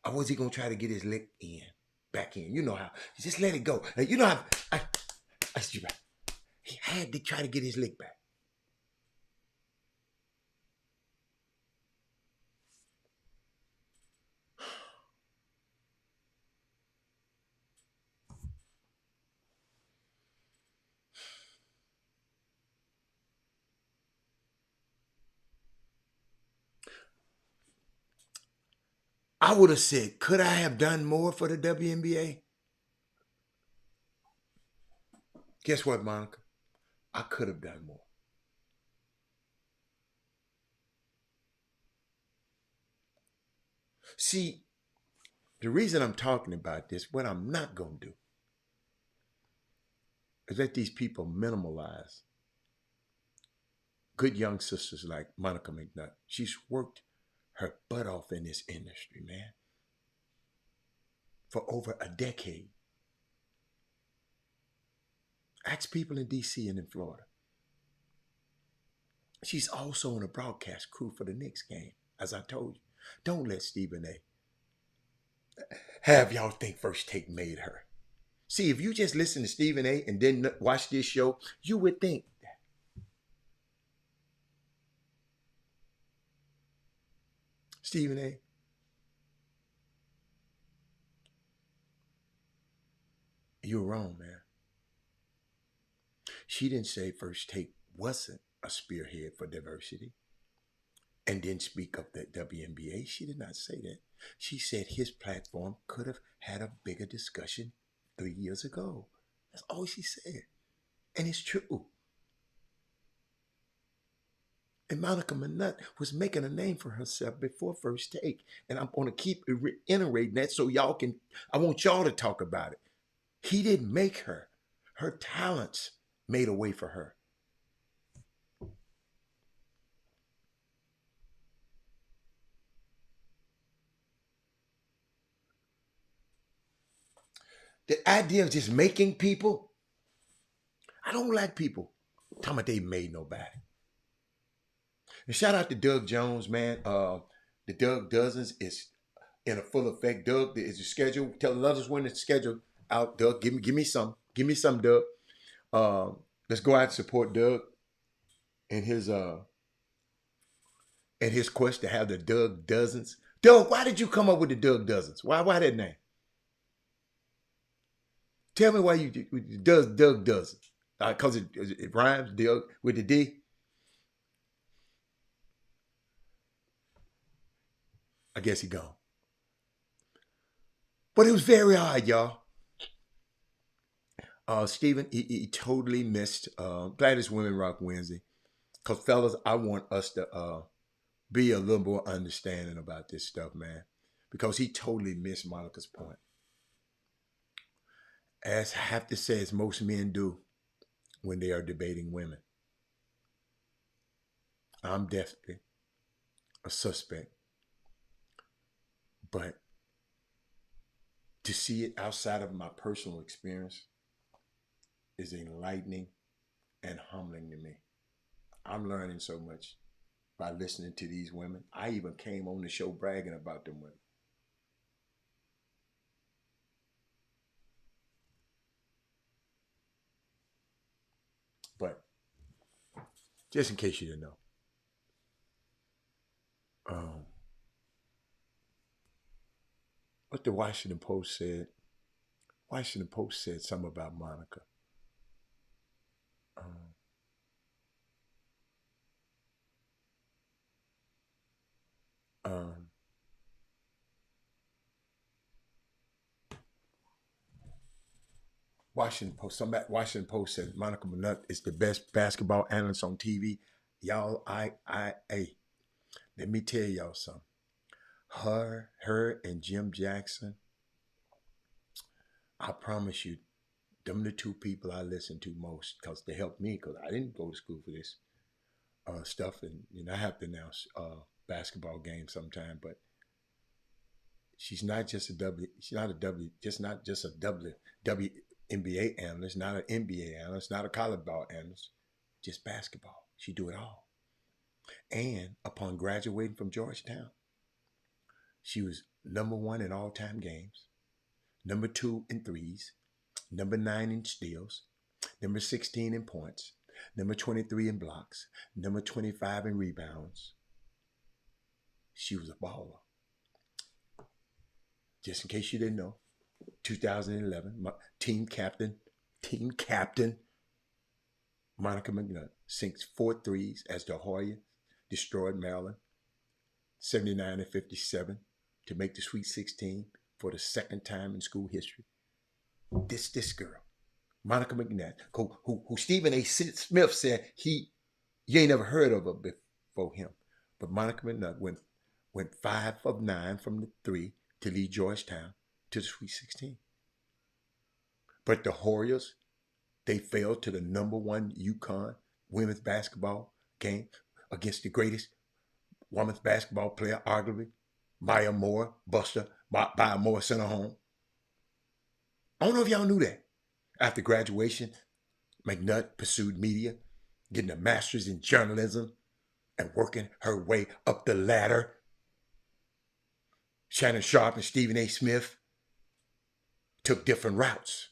Or was he going to try to get his lick back in? You know how. Just let it go. Now, you know how. He had to try to get his lick back. I would have said, could I have done more for the WNBA? Guess what, Monica? I could have done more. See, the reason I'm talking about this, what I'm not going to do, is let these people minimalize good young sisters like Monica McNutt. She's worked her butt off in this industry, man, for over a decade. Ask people in D.C. and in Florida. She's also on a broadcast crew for the Knicks game, as I told you. Don't let Stephen A. have y'all think First Take made her. See, if you just listen to Stephen A. and then watch this show, you would think that. Stephen A., you're wrong, man. She didn't say First Take wasn't a spearhead for diversity and didn't speak of the WNBA. She did not say that. She said his platform could have had a bigger discussion 3 years ago. That's all she said. And it's true. And Monica McNutt was making a name for herself before First Take. And I'm going to keep reiterating that so y'all can, I want y'all to talk about it. He didn't make her. Her talents made a way for her. The idea of just making people, I don't like people talking about they made nobody. And shout out to Doug Jones, man. The Doug Dozens is in a full effect. Doug, is your schedule? Tell others when it's scheduled out. Doug, give me some. Give me some, Doug. Let's go out and support Doug in his quest to have the Doug Dozens. Doug, why did you come up with the Doug Dozens? Why that name? Tell me why you Doug Dozens. Because it rhymes, Doug, with the D. I guess he gone. But it was very odd, y'all. Stephen, he totally missed. Glad it's Women Rock Wednesday. Because, fellas, I want us to be a little more understanding about this stuff, man. Because he totally missed Monica's point. As I have to say, as most men do when they are debating women. I'm definitely a suspect. But to see it outside of my personal experience is enlightening and humbling to me. I'm learning so much by listening to these women. I even came on the show bragging about them women. But just in case you didn't know, what the Washington Post said something about Monica. Washington Post said Monica McNutt is the best basketball analyst on TV. Y'all, let me tell y'all something. Her and Jim Jackson I promise you, them the two people I listen to most because they helped me because I didn't go to school for this stuff, and I have to announce basketball games sometime. But she's not just a W. She's not a W. Just not just a WNBA analyst, not an NBA analyst, not a college ball analyst. Just basketball. She do it all. And upon graduating from Georgetown, she was #1 in all-time games, #2 in threes, #9 in steals, #16 in points, #23 in blocks, #25 in rebounds. She was a baller. Just in case you didn't know, 2011, team captain, Monica McNutt sinks 4 threes as the Hoya destroyed Maryland, 79-57, to make the Sweet 16 for the second time in school history. This girl, Monica McNutt, who Stephen A. Smith said you ain't never heard of her before him. But Monica McNutt went 5 of 9 from the 3 to lead Georgetown to the Sweet 16. But the Warriors, they fell to the #1 UConn women's basketball game against the greatest women's basketball player, arguably, Maya Moore, Buster, Maya Moore sent her home. I don't know if y'all knew that. After graduation, McNutt pursued media, getting a master's in journalism and working her way up the ladder. Shannon Sharp and Stephen A. Smith took different routes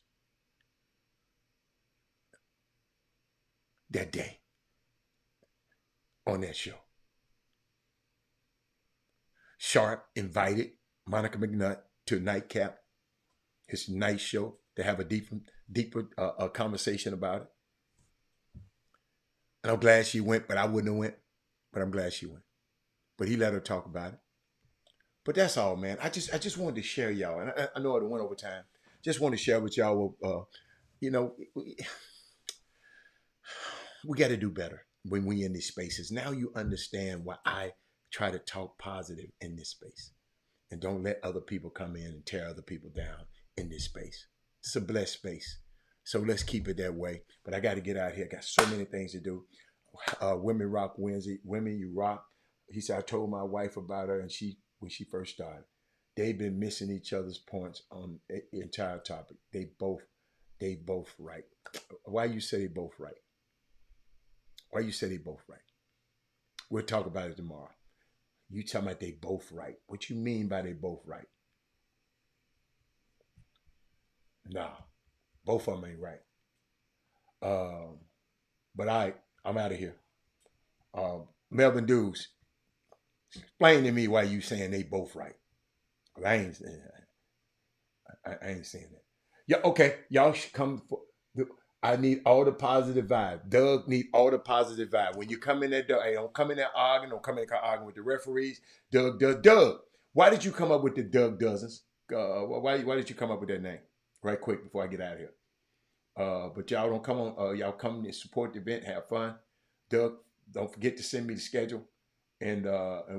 that day on that show. Sharp invited Monica McNutt to Nightcap, his night show, to have a deeper conversation about it. And I'm glad she went, but I wouldn't have went. But I'm glad she went. But he let her talk about it. But that's all, man. I just wanted to share y'all, and I know it went over time. Just want to share with y'all. We got to do better when we in these spaces. Now you understand why I try to talk positive in this space, and don't let other people come in and tear other people down in this space. It's a blessed space, so let's keep it that way. But I got to get out here. I got so many things to do. Women Rock Wednesday. Women You Rock. He said I told my wife about her, and when she first started, they've been missing each other's points on the entire topic. They both right. Why you say they both right? Why you say they both right? We'll talk about it tomorrow. You talking about they both right. What you mean by they both right? Nah, both of them ain't right. But I'm out of here. Melvin Dews, explain to me why you saying they both right. I ain't saying that. I ain't saying that. Yeah, okay. Y'all should come for. I need all the positive vibe. Doug need all the positive vibe. When you come in there, Doug, hey, don't come in there arguing. Don't come in there arguing with the referees. Doug. Why did you come up with the Doug Dozens? Why did you come up with that name? Right quick before I get out of here. But y'all don't come on. Y'all come to support the event, have fun. Doug, don't forget to send me the schedule, and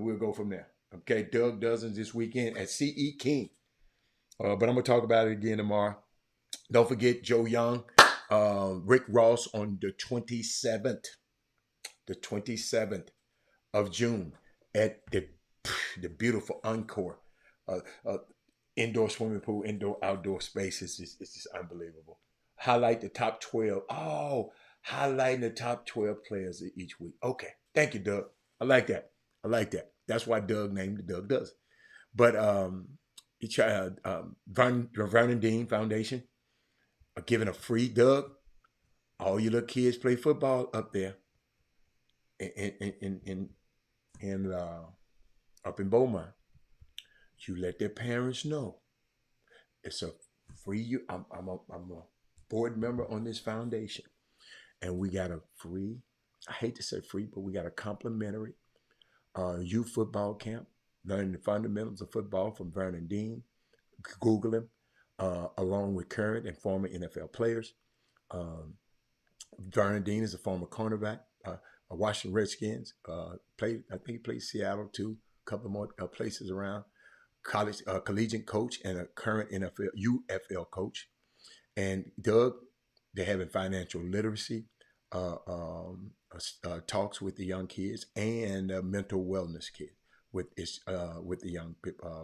we'll go from there. Okay, Doug Dozens this weekend at CE King. But I'm gonna talk about it again tomorrow. Don't forget Joe Young, Rick Ross on the 27th of June at the beautiful Encore. Indoor swimming pool, outdoor space. It's just unbelievable. Highlight the top 12. Oh, highlighting the top 12 players each week. Okay. Thank you, Doug. I like that. That's why Doug named it Doug Does. But Vernon Dean Foundation are giving a free Doug. All you little kids play football up there in up in Beaumont. You let their parents know. It's a free. I'm a board member on this foundation, and we got a free. I hate to say free, but we got a complimentary youth football camp, learning the fundamentals of football from Vernon Dean. Google him, along with current and former NFL players. Vernon Dean is a former cornerback, a Washington Redskins. I think he played Seattle too, a couple more places around. Collegiate coach and a current UFL coach. And Doug, they're having financial literacy talks with the young kids and mental wellness kit with the young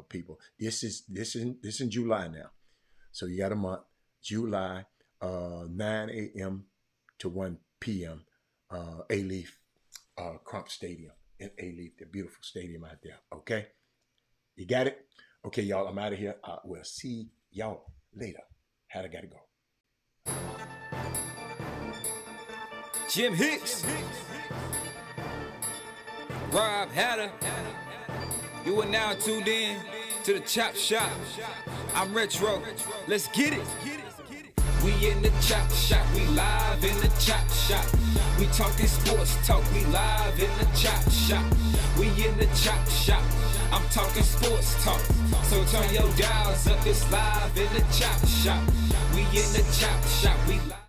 people. This is in July now, so you got a month. July, 9 a.m. to 1 p.m. A-Leaf Crump Stadium in A-Leaf, the beautiful stadium out there. Okay, you got it. Okay, y'all, I'm out of here. We'll see y'all later. How'd I gotta go? Jim Hicks, Rob Hatter, you are now tuned in to the Chop Shop. I'm Retro, let's get it. We in the Chop Shop, we live in the Chop Shop. We talking sports talk, we live in the Chop Shop. We in the Chop Shop, I'm talking sports talk. So turn your dials up, it's live in the Chop Shop. We in the Chop Shop, we live.